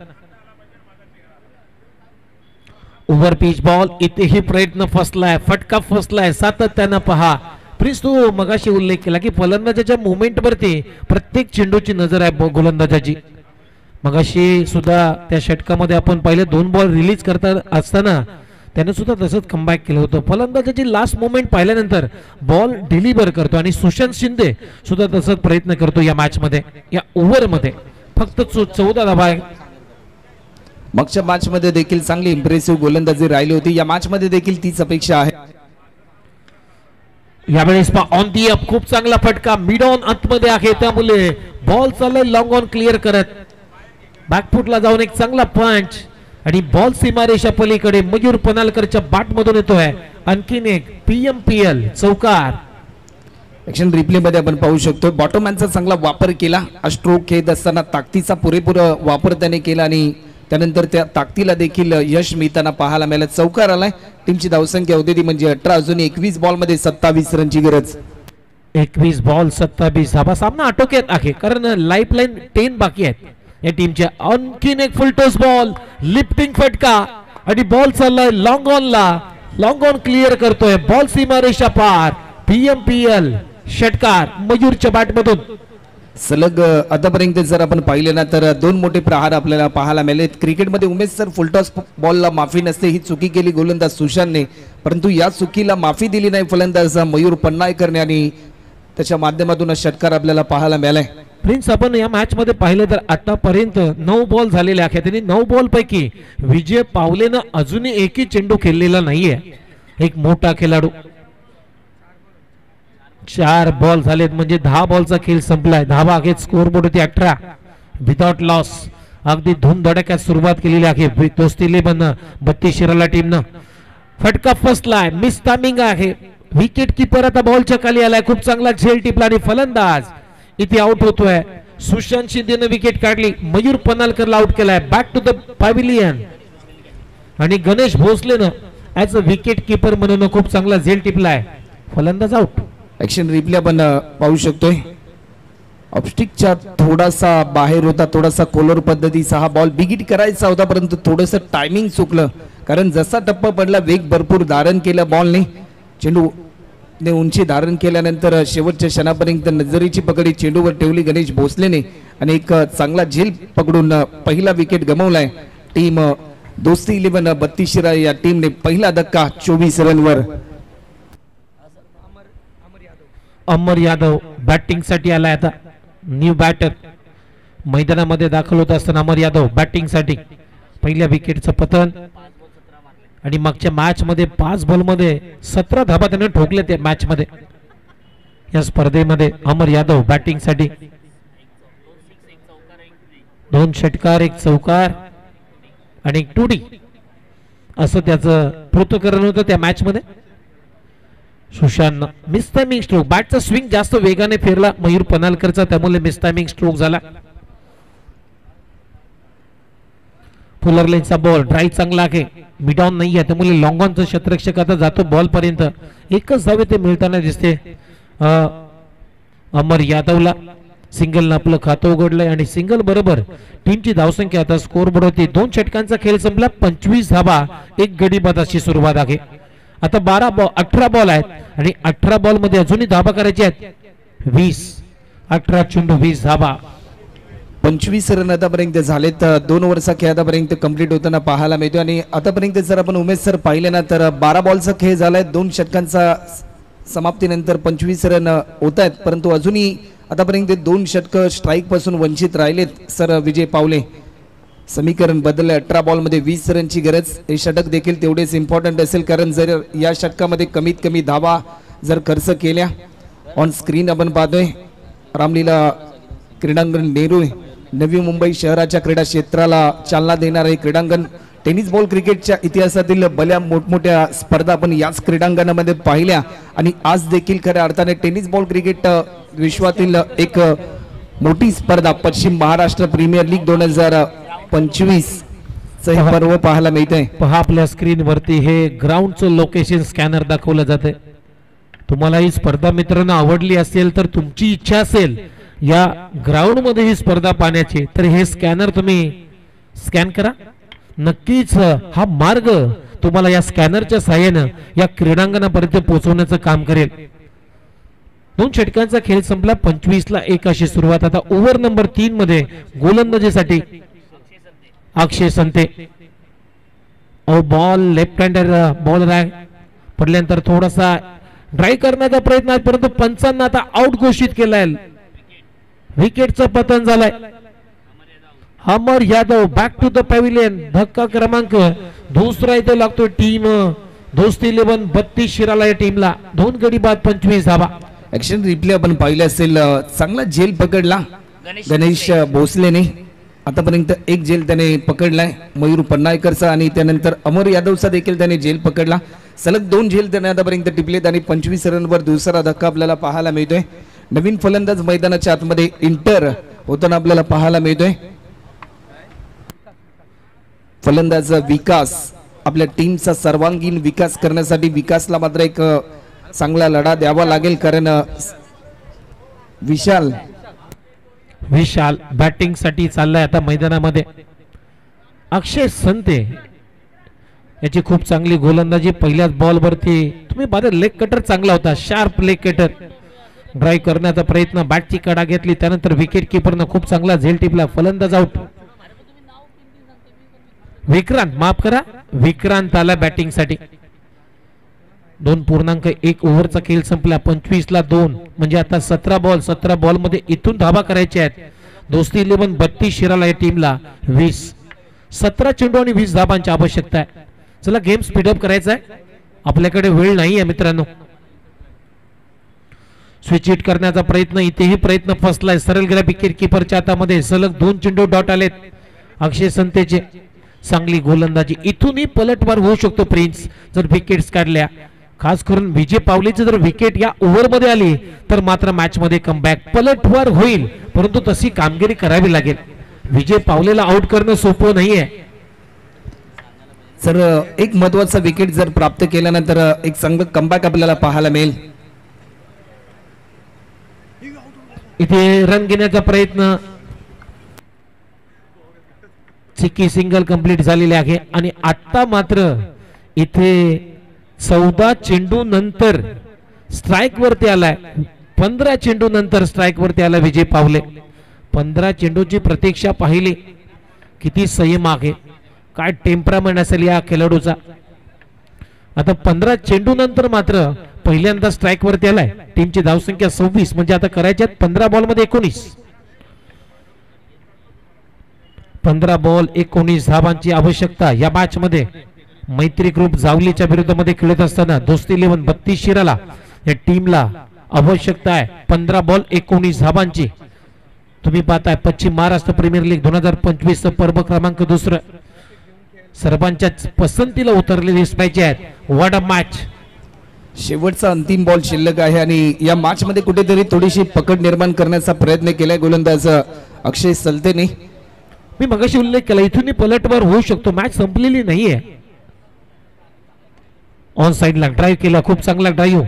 ओव्हर पिच बॉल. इथेही प्रयत्न फसलाय, फटका फसलाय सातत्यानं. पहा प्रिन्स तू मगाशी उल्लेख केला की फलंदाजाच्या मुवमेंट वरती प्रत्येक चेंडूची नजर आहे गोलंदाजाची. मगाशी सुद्धा त्या षटकामध्ये आपण पहिले 2 बॉल रिलीज करता असताना त्याने सुद्धा तसंच कमबॅक केलं होतं. फलंदाजाची लास्ट मोमेंट पाहिल्यानंतर बॉल डिलिव्हर करतो आणि सुशांत शिंदे सुद्धा तसंच प्रयत्न करतो या मॅच मध्ये. या ओव्हर मध्ये फक्त 14 धावा आहे. मागच्या मॅच मध्ये देखील चांगली इम्प्रेसिव्ह गोलंदाजी राहिली होती. या मॅच मध्ये देखील तीच अपेक्षा आहे. यावेळेस ऑन दी अप खूप चांगला फटका मिड ऑन आतमध्ये आहे, त्यामुळे बॉल चाललाय लॉंग ऑन क्लिअर करत. बॅकफुटला जाऊन एक चांगला पंच आणि बॉल सीमारेषा पलीकडे मयूर पनालकरच्या बॅट मधून येतोय. आणखीन एक PMPL चौकार. ऍक्शन रिप्ले मध्ये आपण पाहू शकतो बॉटमॅनचा चांगला वापर केला. स्ट्रोक खेळत असताना ताकदीचा पुरेपूर वापर त्याने केला आणि त्यानंतर त्या ताकदीला देखील यश मिळताना पाहायला मिळालं. चौकार आलाय. टीमची धावसंख्या होती ती म्हणजे 18. अजून 21 बॉल मध्ये 27 रनची गरज. 21 बॉल 27 धावा. सामना आटोक्यात आहे कारण लाईफलाईन 10 बाकी आहेत या टीमच्या. आणखीन एक फुल टॉस बॉल, लिफ्टिंग फटका आणि बॉल चाललाय लॉंग ऑनला. लॉंग ऑन क्लिअर करतोय. बॉल सीमारेषा पार. PMPL षटकार मयूरच्या बॅट मधून. सलग आतापर्यंत जर आपण पाहिले ना तर 2 मोठे प्रहार आपल्याला पाहायला मिळाले. क्रिकेटमध्ये उमेश सर फुलटॉस बॉलला माफी नसते, ही चुकी केली गोलंदाज सुशांतने, परंतु या चुकीला माफी दिली नाही फलंदाज मयूर पन्हाळकरने आणि त्याच्या माध्यमातून षटकार आपल्याला पाहायला मिळालाय. प्रिन्स आपण या मॅच मध्ये पाहिलं तर आतापर्यंत 9 बॉल झालेले आहेत आणि 9 बॉल पैकी विजय पावलेनं अजूनही एकही चेंडू खेळलेला नाहीये. एक मोठा खेळाडू. 4 बॉल झालेत म्हणजे 10 बॉलचा खेळ संपलाय. धावा आहेत स्कोर बोर्ड होती 18 विदाउट लॉस. अगदी धूमधडक्यात सुरुवात केलेली आहे दोस्ती 11 32 शिराला टीमनं. फटका फसलाय, मिस टायमिंग आहे. विकेट किपर आता बॉलच्या खाली आलाय. खूप चांगला झेल टिपला आणि फलंदाज इथे आउट होतोय. सुशांत शिंदेने विकेट काढली. मयूर पनालकरला आउट केलाय. बॅक टू द पॅव्हिलियन आणि गणेश भोसलेनं ऍज अ विकेट किपर म्हणून खूप चांगला झेल टिपलाय. फलंदाज आउट. ऍक्शन रिप्ले आपण पाहू शकतोय. ऑब्स्टिकच्या थोडासा बाहेर होता, थोडासा कोलर पद्धतीचा हा बॉल बिगिट करायचा होता परंतु थोडंसं टायमिंग चुकलं कारण जसा टप्पा पडला वेग भरपूर धारण केला बॉलने. चेंडू ने उंची धारण केल्यानंतर शेवटच्या क्षणापर्यंत नजरेची पकडी चेंडूवर ठेवली गणेश भोसलेने आणि एक चांगला झेल पकडून पहिला विकेट गमावलाय. टीम दोस्ती 11 32 शिरा या टीमने पहिला धक्का 24 रनवर. अमर यादव बॅटिंग साठी आलाय. आता न्यू बॅटर मैदानामध्ये दाखल होत असताना अमर यादव बॅटिंग साठी. पहिल्या विकेटचं पतन आणि मागच्या मॅच मध्ये 5 बॉल मध्ये 17 धाबा त्याने ठोकले त्या मॅच मध्ये. या स्पर्धेमध्ये अमर यादव बॅटिंग साठी 2 षटकार 1 चौकार आणि 1 टुडी असं त्याचं पृथक्करण होतं त्या मॅच मध्ये. सुशांत मिस टायमिंग स्ट्रोक, बॅटचा स्विंग जास्त वेगाने फिरला मयूर पनालकरचा, त्यामुळे मिस टायमिंग स्ट्रोक झाला. फुलर लेनचा बॉल ड्राईव्ह चांगला आहे, मिड ऑन नाही आहे, त्यामुळे लॉंग ऑनचा क्षेत्ररक्षक आता जातो बॉल पर्यंत. एकच धावे ते मिळताना दिसते अमर यादवला. सिंगलनं आपलं खातं उघडलंय आणि सिंगल बरोबर टीमची धावसंख्या आता स्कोर बोर्ड होती. 2 षटकांचा खेळ संपला, 25 धावा, 1 गडी बाद अशी सुरुवात आहे. आता 18 बॉल आहेत आणि 18 बॉल मध्ये अजूनही धावा करायची आहेत. 18 चेंडू 20 धावा. 25 रन आतापर्यंत झालेत. 2 ओव्हरचा खेळ आतापर्यंत कंप्लीट होताना पाहायला मिळतो आणि आतापर्यंत जर आपण उमेश सर पाहिले ना तर 12 बॉलचा खेळ झालाय. 2 षटकांचा समाप्तीनंतर 25 रन होत आहेत, परंतु अजूनही आतापर्यंत 2 षटकं स्ट्राईक पासून वंचित राहिलेत. सर विजय पावले समीकरण बदलले. 18 बॉलमध्ये 20 रनची गरज. हे षटक देखील तेवढेच इम्पॉर्टंट असेल, कारण जर या षटकामध्ये कमीत कमी धावा जर खर्च केल्या. ऑन स्क्रीन आपण पाहतोय रामलीला क्रीडांगण नेहरू, नवी मुंबई शहराच्या क्रीडा क्षेत्राला चालना देणारे क्रीडांगण. टेनिस बॉल क्रिकेटच्या इतिहासातील भल्या मोठमोठ्या स्पर्धा आपण याच क्रीडांगणामध्ये पाहिल्या आणि आज देखील खऱ्या अर्थाने टेनिस बॉल क्रिकेट विश्वातील एक मोठी स्पर्धा पश्चिम महाराष्ट्र प्रीमियर लीग 2025 चे पर्व पाहायला मिळतंय. पहा आपल्या स्क्रीन वरती हे ग्राउंडचं लोकेशन स्कॅनर दाखवलं जाते. तुम्हाला ही स्पर्धा मित्रांनो आवडली असेल तर तुमची इच्छा असेल या ग्राउंड मध्ये ही स्पर्धा पाहण्याची तर हे स्कॅनर तुम्ही स्कॅन करा. नक्कीच हा मार्ग तुम्हाला या स्कॅनरच्या सहाय्याने या क्रीडांगणापर्यंत पोहोचवण्याचं काम करेल. 2 षटकांचा खेळ संपला, 25ला 1 अशी सुरुवात. आता ओव्हर नंबर 3 मध्ये गोलंदाजीसाठी अक्षय संते. बॉल लेफ्ट हँडर बॉल पडल्यानंतर थोडासा ड्राईव्ह करण्याचा प्रयत्न आहे, परंतु पंचांना आता आउट घोषित केलाय. विकेटचं पतन झालंय. Amar Yadav back to the pavilion. धक्का क्रमांक 2 इथे लागतोय. टीम दोस्ती 11 32 शिराला या टीमला. 2 गडी बाद 25 धावा. ऍक्शन रिप्ले आपण पाहिले असेल. चांगला झेल पकडला गणेश भोसलेने. आतापर्यंत 1 झेल त्याने पकडलाय मयूर पन्नाळकरचा आणि त्यानंतर अमर यादवचा देखील त्याने झेल पकडला. सलग 2 झेल त्याने आतापर्यंत टिपलेत आणि 25 रनवर दुसरा धक्का आपल्याला पाहायला मिळतोय. नवीन फलंदाज मैदानाच्या आतमध्ये इंटर होताना आपल्याला पाहायला मिळतोय. फलंदाज विकास आपल्या टीमचा सर्वांगीण विकास करण्यासाठी विकासला मात्र एक चांगला लढा द्यावा लागेल, कारण विशाल बॅटिंग साठी चाललाय आता मैदानामध्ये. अक्षय संते याची खूप चांगली गोलंदाजी. पहिल्याच बॉल वरती तुम्ही पाहता लेग कटर चांगला होता, शार्प लेग कटर. ड्राईव्ह करण्याचा प्रयत्न, बॅटची कडा घेतली, त्यानंतर विकेट किपरनं खूप चांगला झेल टिपला. फलंदाज आउट. विक्रांत माफ करा, विक्रांत आला बॅटिंग साठी. 2.1 ओव्हरचा खेळ संपला, 25ला 2 म्हणजे आता 17 बॉल मध्ये इथून धावा करायच्या आहेत. दोस्ती 11 32 शिराला या टीमला 20. 17 चेंडू आणि 20 धावांची आवश्यकता आहे. चला गेम स्पीडअप करायचा आहे, आपल्याकडे वेळ नाही आहे मित्रांनो. स्विच हिट करण्याचा प्रयत्न, इथेही प्रयत्न फसलाय. सरळ गेला विकेट किपरच्या हातामध्ये. सलग 2 चेंडू डॉट आलेत अक्षय संतेचे. चांगली गोलंदाजी, इथूनही पलटवार होऊ शकतो प्रिन्स जर विकेट्स काढल्या. खास करून विजय पावलेची जर विकेट या ओव्हर मध्ये आली तर मात्र मॅच मध्ये कमबॅक पलटवार होईल, परंतु तशी कामगिरी करावी लागेल. विजय पावलेला आउट करणं सोपं नाहीये. सर एक महत्वाचा विकेट जर प्राप्त केल्यानंतर एक चांगलं कमबॅक आपल्याला पाहायला मिळेल. इथे रन घेण्याचा प्रयत्न, चिकी सिंगल कंप्लीट झालेले आहे आणि आता मात्र इथे 14 चेंडू नंतर स्ट्राइक वरती आलाय. 15 चेंडू नंतर स्ट्राइक वरती आला विजय पावले. 15 चेंडूची प्रतीक्षा पाहिली, किती संयम आहे, काय टेम्परामेंट असेल या खेळाडूचा. आता 15 चेंडू नंतर मात्र पहिल्यांदा स्ट्राइक वरती आलाय. टीमची धावसंख्या 26 म्हणजे आता करायच्यात 15 बॉल मध्ये 19. 15 बॉल 19 धावांची आवश्यकता या मॅच मध्ये. मैत्री ग्रुप जावलीच्या विरोधामध्ये खेळत असताना दोस्ती 11 32 शिराला या टीमला आवश्यकता आहे 15 बॉल 19 धावांची. तुम्ही पाहताय पश्चिम महाराष्ट्र प्रीमियर लीग 2025 पर्व क्रमांक 2 सर्वांच्या पसंतीला उतरलेली मॅच आहेत. What a match. शेवटचा अंतिम बॉल शिल्लक आहे आणि या मॅच मध्ये कुठेतरी थोडीशी पकड निर्माण करण्याचा प्रयत्न केलाय गोलंदाज अक्षय सलतेने. मी मगाशी उल्लेख केला इथून पलटवार होऊ शकतो, मॅच संपलेली नाहीये. ऑन साइडला ड्राईव्ह केला, खूप चांगला ड्राईव्ह.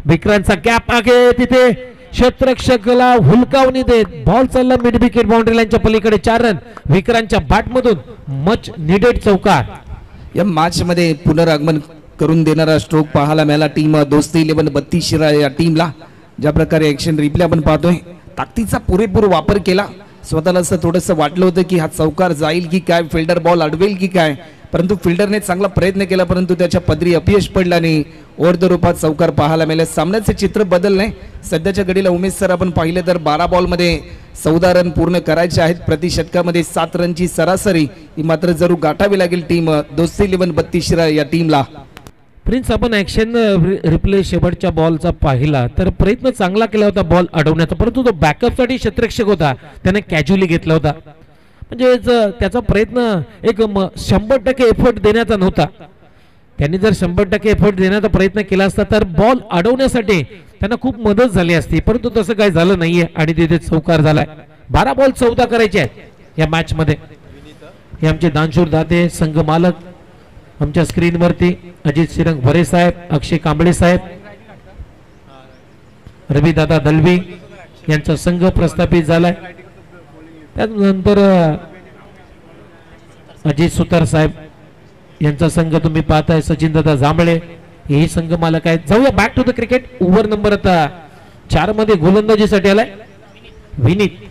विक्रांतचा गॅप आहे तिथे क्षेत्ररक्षकाला हुलकावणी देत बॉल चालला मिड विकेट बाउंड्री लाईनच्या पलीकडे. 4 रन विक्रांतच्या बॅटमधून मच निडेड चौकार. या मॅच मध्ये पुनरागमन करून देणारा स्ट्रोक पाहायला मिळाला टीम दोस्ती 11 32 शिरा या टीमला. ज्या प्रकारे ऍक्शन रिप्ले आपण पाहतोय, ताकदीचा पुरेपूर वापर केला. स्वतःला असं थोडंसं वाटलं होतं की हा चौकार जाईल की काय, फिल्डर बॉल अडवेल की काय, परंतु फिल्डरने चांगला प्रयत्न केला, परंतु त्याच्या पदरी अपयश पडलं आणि ओव्हर द रूपात चौकार पाहायला मिळाले. सामन्याचे चित्र बदलले. सध्याच्या घडीला उमेश सर आपण पाहिलं तर 12 बॉलमध्ये 14 रन पूर्ण करायचे आहेत. प्रति षटकामध्ये 7 रनची सरासरी ही मात्र जरूर गाठावी लागेल टीम दोस्ती 11 32 शिरा या टीमला. प्रिन्स, आपण ऍक्शन रिप्ले शेवटच्या बॉलचा पाहिला तर प्रयत्न चांगला केला होता बॉल अडवण्याचा, परंतु तो बॅकअपसाठी क्षेत्ररक्षक होता, त्याने कॅज्युअली घेतला होता. म्हणजे त्याचा प्रयत्न एक 100% एफर्ट देण्याचा नव्हता. त्यांनी जर 100% एफर्ट देण्याचा प्रयत्न केला असता तर बॉल अडवण्यासाठी त्यांना खूप मदत झाली असती, परंतु तसं काही झालं नाहीये आणि तिथे चौकार झालाय. 12 बॉल 14 करायचे आहेत या मॅच मध्ये. हे आमचे दानशूर दाते संघ मालक आमच्या स्क्रीनवरती अजित श्रीरंग भरे साहेब, अक्षय कांबळे साहेब, रविदादा दलवी यांचा संघ प्रस्थापित झालाय. त्यानंतर अजित सुतार साहेब यांचा संघ तुम्ही पाहताय, सचिन दादा जांभळे हेही संघ मालक आहेत. जाऊया back to the cricket. Over number आता 4 मध्ये गोलंदाजीसाठी आलाय विनीत.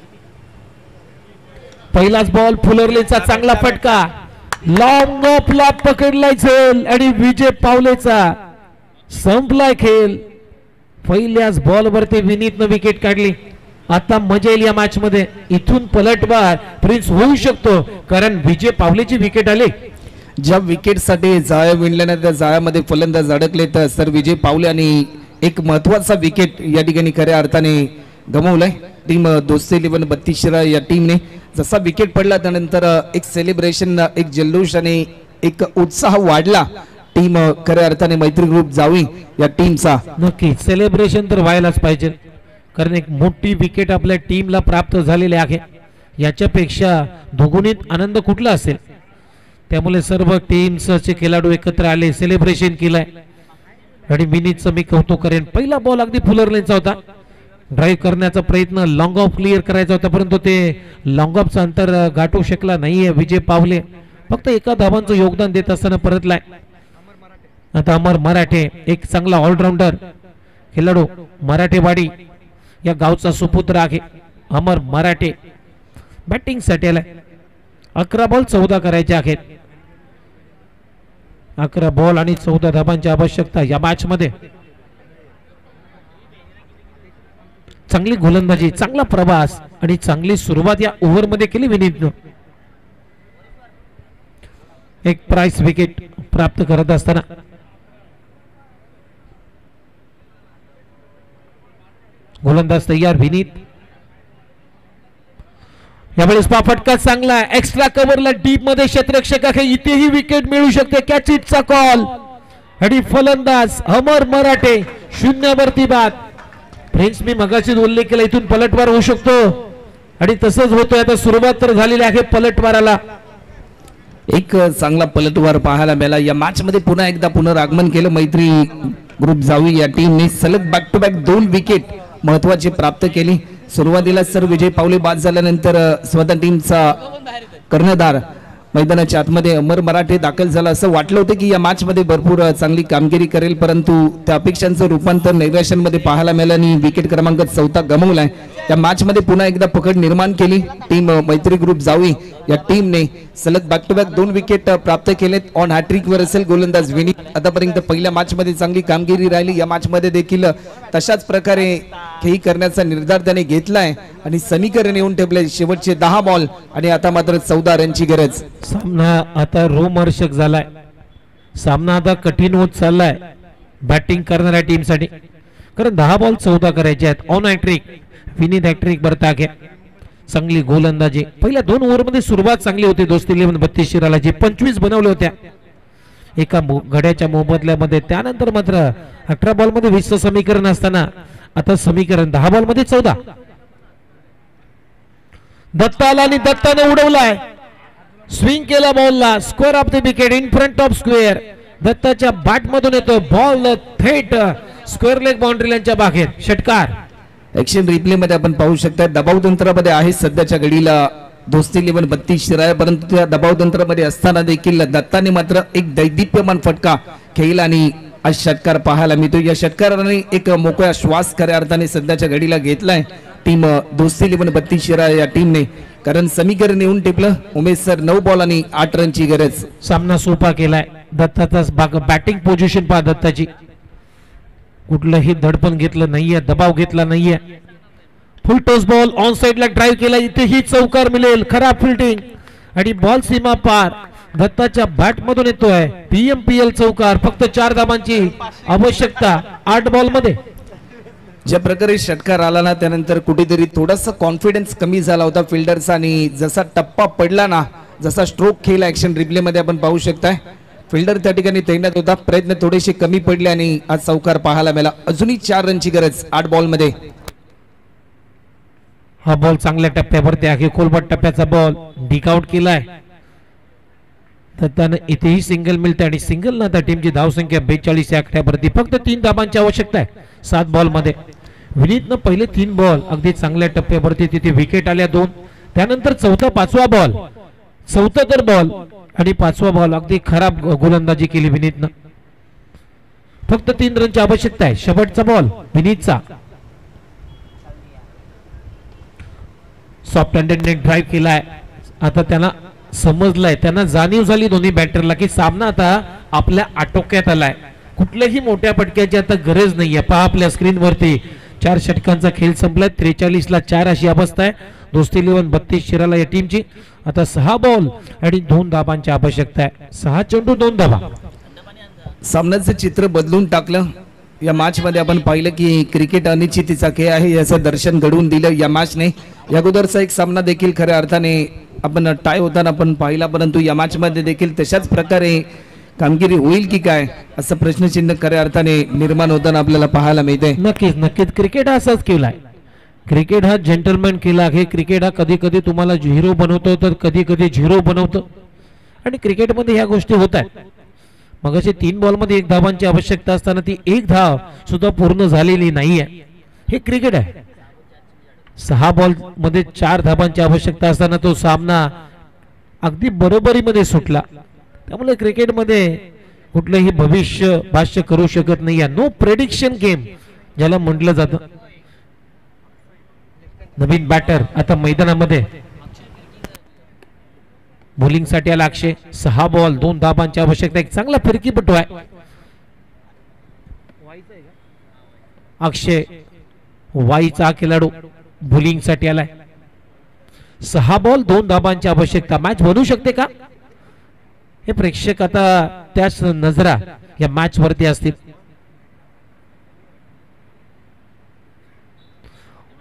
पहिलाच बॉल फुलरलेचा चांगला फटका, लॉंग ऑफला पकडलाय झेल आणि विजय पावलेचा संपलाय खेळ. पहिल्याच बॉल वरती विनीतनं विकेट काढली. आता मजा येईल या मॅच मध्ये. इथून पलटवार प्रिन्स होऊ शकतो कारण विजय पावलेची विकेट आली. ज्या विकेटसाठी जाळ्या विणल्याने त्या जाळ्यामध्ये फलंदाज अडकले तर सर विजय पावले आणि एक महत्वाचा विकेट या ठिकाणी खऱ्या अर्थाने गमावलाय टीम दोस्ती 11 32 शिरा या टीमने. जसा विकेट पडला त्यानंतर एक सेलिब्रेशन, एक जल्लोष आणि एक उत्साह वाढला टीम खऱ्या अर्थाने मैत्री ग्रुप जावी या टीमचा. नक्की सेलिब्रेशन तर व्हायलाच पाहिजे कारण एक मोठी विकेट आपल्या टीमला प्राप्त झालेली आहे. याच्यापेक्षा दुगुणित आनंद कुठला असेल. त्यामुळे सर्व टीम्सचे खेळाडू एकत्र आले, सेलिब्रेशन केलंय आणि विनीतचं मी कौतुक करेन. पहिला बॉल अगदी फुलरलेनचा होता. ड्राईव्ह करण्याचा प्रयत्न, लॉंग ऑफ क्लिअर करायचा होता, परंतु ते लॉंग ऑफचं अंतर गाठू शकला नाहीये विजय पावले. फक्त एका धावांचं योगदान देत असताना परतलाय. आता अमर मराठे एक चांगला ऑलराऊंडर खेळाडू, मराठेवाडी या गावचा सुपुत्र आहे अमर मराठे. बॅटिंग साठी आलाय. 11 बॉल 14 करायचे आहेत. 11 बॉल आणि 14 धावांची आवश्यकता या मॅच मध्ये. चांगली गोलंदाजी, चांगला प्रवास आणि चांगली सुरुवात या ओव्हर मध्ये केली विनीतनं. एक प्राइस विकेट प्राप्त करत असताना गोलंदाज तयार विनीत. यावेळेस फटका चांगला, एक्स्ट्रा कव्हरला डीप मध्ये क्षेत्ररक्षक आहे, इथेही विकेट मिळू शकते. कॅच इटचा कॉल आणि फलंदाज अमर मराठे 0 वरती बाद. फ्रेंड्स, मी मगाशी उल्लेख केला इथून पलटवार होऊ शकतो आणि तसंच होतोय. आता सुरुवात तर झालेली आहे पलटवाराला. एक चांगला पलटवार पाहायला मिळाला. या मॅच मध्ये पुन्हा एकदा पुनरागमन केलं मैत्री ग्रुप जावी या टीमने. सलग बॅक टू बॅक 2 विकेट महत्वाची प्राप्त केली. सुरुवातीला सर विजय पावले बाद झाल्यानंतर स्वतः टीमचा कर्णधार मैदानाच्या आतमध्ये अमर मराठे दाखल झाला. असं वाटलं होतं की या मॅच मध्ये भरपूर चांगली कामगिरी करेल, परंतु त्या अपेक्षांचं रूपांतर नैराश्यांमध्ये पाहायला मिळालं आणि विकेट क्रमांक 14 गमावलाय. या मॅच मध्ये पुन्हा एकदा पकड निर्माण केली टीम मैत्री ग्रुप जावी या टीमने. सलग बॅक टू बॅक 2 विकेट प्राप्त केलेत. ऑन हॅट्रिक वर असेल गोलंदाज विनीत. आतापर्यंत पहिल्या मॅच मध्ये चांगली कामगिरी राहिली. या मॅच मध्ये देखील तशाच प्रकारे खेळी करण्याचा निर्धार त्याने घेतलाय आणि समीकरण येऊन ठेवले. शेवटचे 10 बॉल आणि आता मात्र 14 रनची गरज. सामना आता रोमहर्षक झालाय. सामना आता कठीण होत चाललाय बॅटिंग करणाऱ्या टीमसाठी, कारण 10 बॉल 14 करायचे आहेत. ऑन हॅट्रिक विनीत हॅट्रिक बरता घ्या. चांगली गोलंदाजी. पहिल्या 2 ओव्हर मध्ये सुरुवात चांगली होती दोस्ती 11 32 शिराला, जे 25 बनवल्या होत्या. एका घड्याच्या मोबदल्यामध्ये. त्यानंतर मात्र 18 बॉल मध्ये 20चं समीकरण असताना आता समीकरण 10 बॉल मध्ये 14. दत्ता आला आणि दत्ताने उडवलाय, स्विंग केला बॉलला, square off the wicket in front of square. दत्ताच्या बॅट मधून येतो बॉल थेट स्क्वेअर लेग बाउंड्री लाईनच्या बाहेर. षटकार. ऍक्शन रिप्ले मध्ये आपण पाहू शकता दबाव तंत्रामध्ये आहे सध्याच्या घडीला दोस्ती 11 32 शिराय, परंतु त्या दबाव तंत्रामध्ये असताना देखील दत्ताने मात्र एक दैदिप्यमान फटका खेळला आणि आज षटकार पाहायला मिळतो. या षटकाराने एक मोकळा श्वास खऱ्या अर्थाने सध्याच्या घडीला घेतलाय टीम दोस्ती 11 32 शिराय या टीमने, कारण समीकरण येऊन टिपलं. उमेश सर 9 बॉल आणि 8 रनची गरज. सामना सोपा केलाय. दत्ताचा बॅटिंग पोझिशन पहा दत्ताची, कुठलंही दडपण घेतलं नाहीये, दबाव घेतला नाहीये. फुल टॉस बॉल ऑन साइडला ड्राइव्ह केला, इथेही चौकार मिळेल. खराब फिल्डिंग आणि बॉल सीमा पार. दत्ताच्या बॅट मधून येतोय PMPL चौकार. फक्त 4 धाबांची आवश्यकता 8 बॉल मध्ये. ज्या प्रकारे षटकार आला ना त्यानंतर कुठेतरी थोडासा कॉन्फिडन्स कमी झाला होता फिल्डरचा, आणि जसा टप्पा पडला ना, जसा स्ट्रोक खेळला ऍक्शन रिप्ले मध्ये आपण पाहू शकताय फिल्डर त्या ठिकाणी तैनात होता, प्रयत्न थोडेसे कमी पडले आणि आज चौकार पाहायला मिळाला. अजूनही 4 रनची गरज 8 बॉल मध्ये. हा बॉल चांगल्या टप्प्यावरती आहे, खोलबट टप्प्याचा बॉल डिकआउट केलाय. दत्ताने इथेही सिंगल मिळते आणि सिंगल ना त्या टीमची धावसंख्या 42 या आकड्यावरती. फक्त 3 धाबांची आवश्यकता आहे 7 बॉल मध्ये. विनीतनं पहिले 3 बॉल अगदी चांगल्या टप्प्यावरती, तिथे विकेट आल्या 2. त्यानंतर चौथा 5वा बॉल, 74 बॉल आणि 5वा बॉल अगदी खराब गोलंदाजी केली विनीतनं. फक्त 3 रनची आवश्यकता आहे. शेवटचा बॉल विनीतचा. सॉफ्ट हँडेडने ड्राइव्ह केलाय. आता त्यांना समजलंय, त्यांना जाणीव झाली दोन्ही बॅटरला की सामना आता आपल्या आटोक्यात आलाय, कुठल्याही मोठ्या पटक्याची आता गरज नाहीये. पहा आपल्या स्क्रीनवरती 4 षटकांचा खेळ संपलाय. 43 ला 4 अशी अवस्था आहे दोस्ती 11 32 शिराला या टीमची. आता 6 बॉल आणि 2 धाबांची आवश्यकता आहे. 6 चेंडू 2 धाबा. सामन्याचं चित्र बदलून टाकलं. या मॅच मध्ये आपण पाहिलं की क्रिकेट अनिश्चितीचा खेळ आहे याचं दर्शन घडवून दिलं या मॅचने. या अगोदरचा एक सामना देखील खऱ्या अर्थाने आपण टाय होताना आपण पाहिला, परंतु या मॅच मध्ये देखील तशाच प्रकारे कामगिरी होईल की काय असं प्रश्नचिन्ह खऱ्या अर्थाने निर्माण होताना आपल्याला पाहायला मिळते. नक्कीच नक्कीच क्रिकेट हा असाच केलाय. क्रिकेट हा जेंटलमॅन खेळ आहे. क्रिकेट हा कधी कधी तुम्हाला हिरो बनवतो तर कधी कधी झिरो बनवतो, आणि क्रिकेटमध्ये ह्या गोष्टी होत आहेत. मग असे 3 बॉल मध्ये 1 धावांची आवश्यकता असताना ती 1 धाव सुद्धा पूर्ण झालेली नाहीये. हे क्रिकेट आहे. 6 बॉल मध्ये 4 धावांची आवश्यकता असताना तो सामना अगदी बरोबरीमध्ये सुटला. त्यामुळे क्रिकेटमध्ये कुठलंही भविष्य भाष्य करू शकत नाही. नो प्रेडिक्शन गेम ज्याला म्हटलं जातं. नवीन बॅटर आता मैदानामध्ये बॉलिंग साठी आला अक्षय. 6 बॉल 2 धाबांची आवश्यकता. एक चांगला फिरकीपटू आहे अक्षय, वाईचा खेळाडू बॉलिंग साठी आलाय. 6 बॉल 2 धाबांची आवश्यकता. मॅच बनू शकते का हे प्रेक्षक आता त्याच नजरा या मॅच वरती असतील.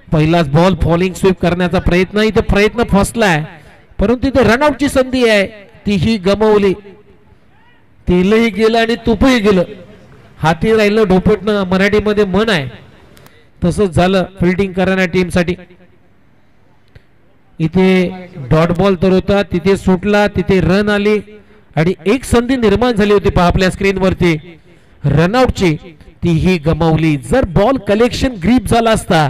पहिलाच बॉल फॉलिंग स्वीप करण्याचा प्रयत्न, इथे प्रयत्न फसलाय, परंतु इथे रनआउटची संधी आहे तीही गमावली. तेलही गेलं आणि तुपही गेलं. हाती राहिलं ढोपटणं मराठीमध्ये म्हण आहे, तसंच झालं फिल्डिंग करणाऱ्या टीम साठी. इथे डॉट बॉल तर होता, तिथे सुटला, तिथे रन आली आणि एक संधी निर्माण झाली होती पहा आपल्या स्क्रीनवरती रनआउटची, तीही गमावली. जर बॉल कलेक्शन ग्रीप झाला असता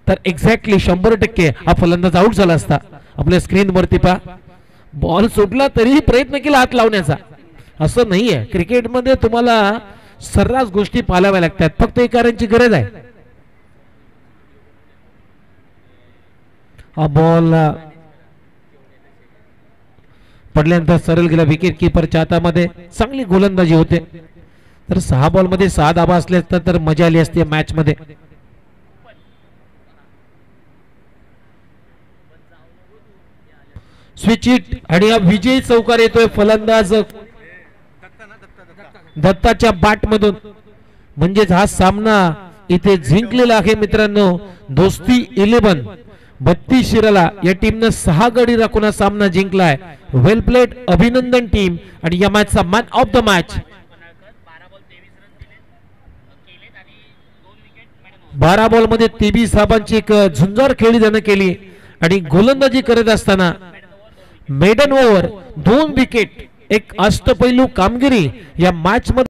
तर एक्झॅक्टली 100% हा फलंदाज आउट झाला असता. आपल्या स्क्रीनवरती पहा बॉल सुटला तरीही प्रयत्न केला हात लावण्याचा. असं नाहीये, क्रिकेटमध्ये तुम्हाला सर्रास गोष्टी पाळाव्या लागतात, फक्त एका रनची गरज आहे. हा बॉल पडल्यानंतर सरळ गेला विकेट किपरच्या हातामध्ये. चांगली गोलंदाजी होते. तर 6 बॉल मध्ये 6 धाबा असल्या तर मजा आली असते मॅच मध्ये. स्विच हिट आणि हा विजयी चौकार येतोय फलंदाज दत्ताच्या बॅट मधून. म्हणजेच हा सामना इथे जिंकलेला आहे मित्रांनो दोस्ती 11 32 शिराला या टीमनं 6 गडी राखून हा सामना जिंकलाय. वेल प्लेड, अभिनंदन टीम. आणि या मॅचचा man of the match 12 ball मध्ये 23 धावांची एक झुंजार खेळी त्यानं केली आणि गोलंदाजी करत असताना मेडन ओव्हर 2 विकेट एक अष्टपैलू कामगिरी या मॅच मध्ये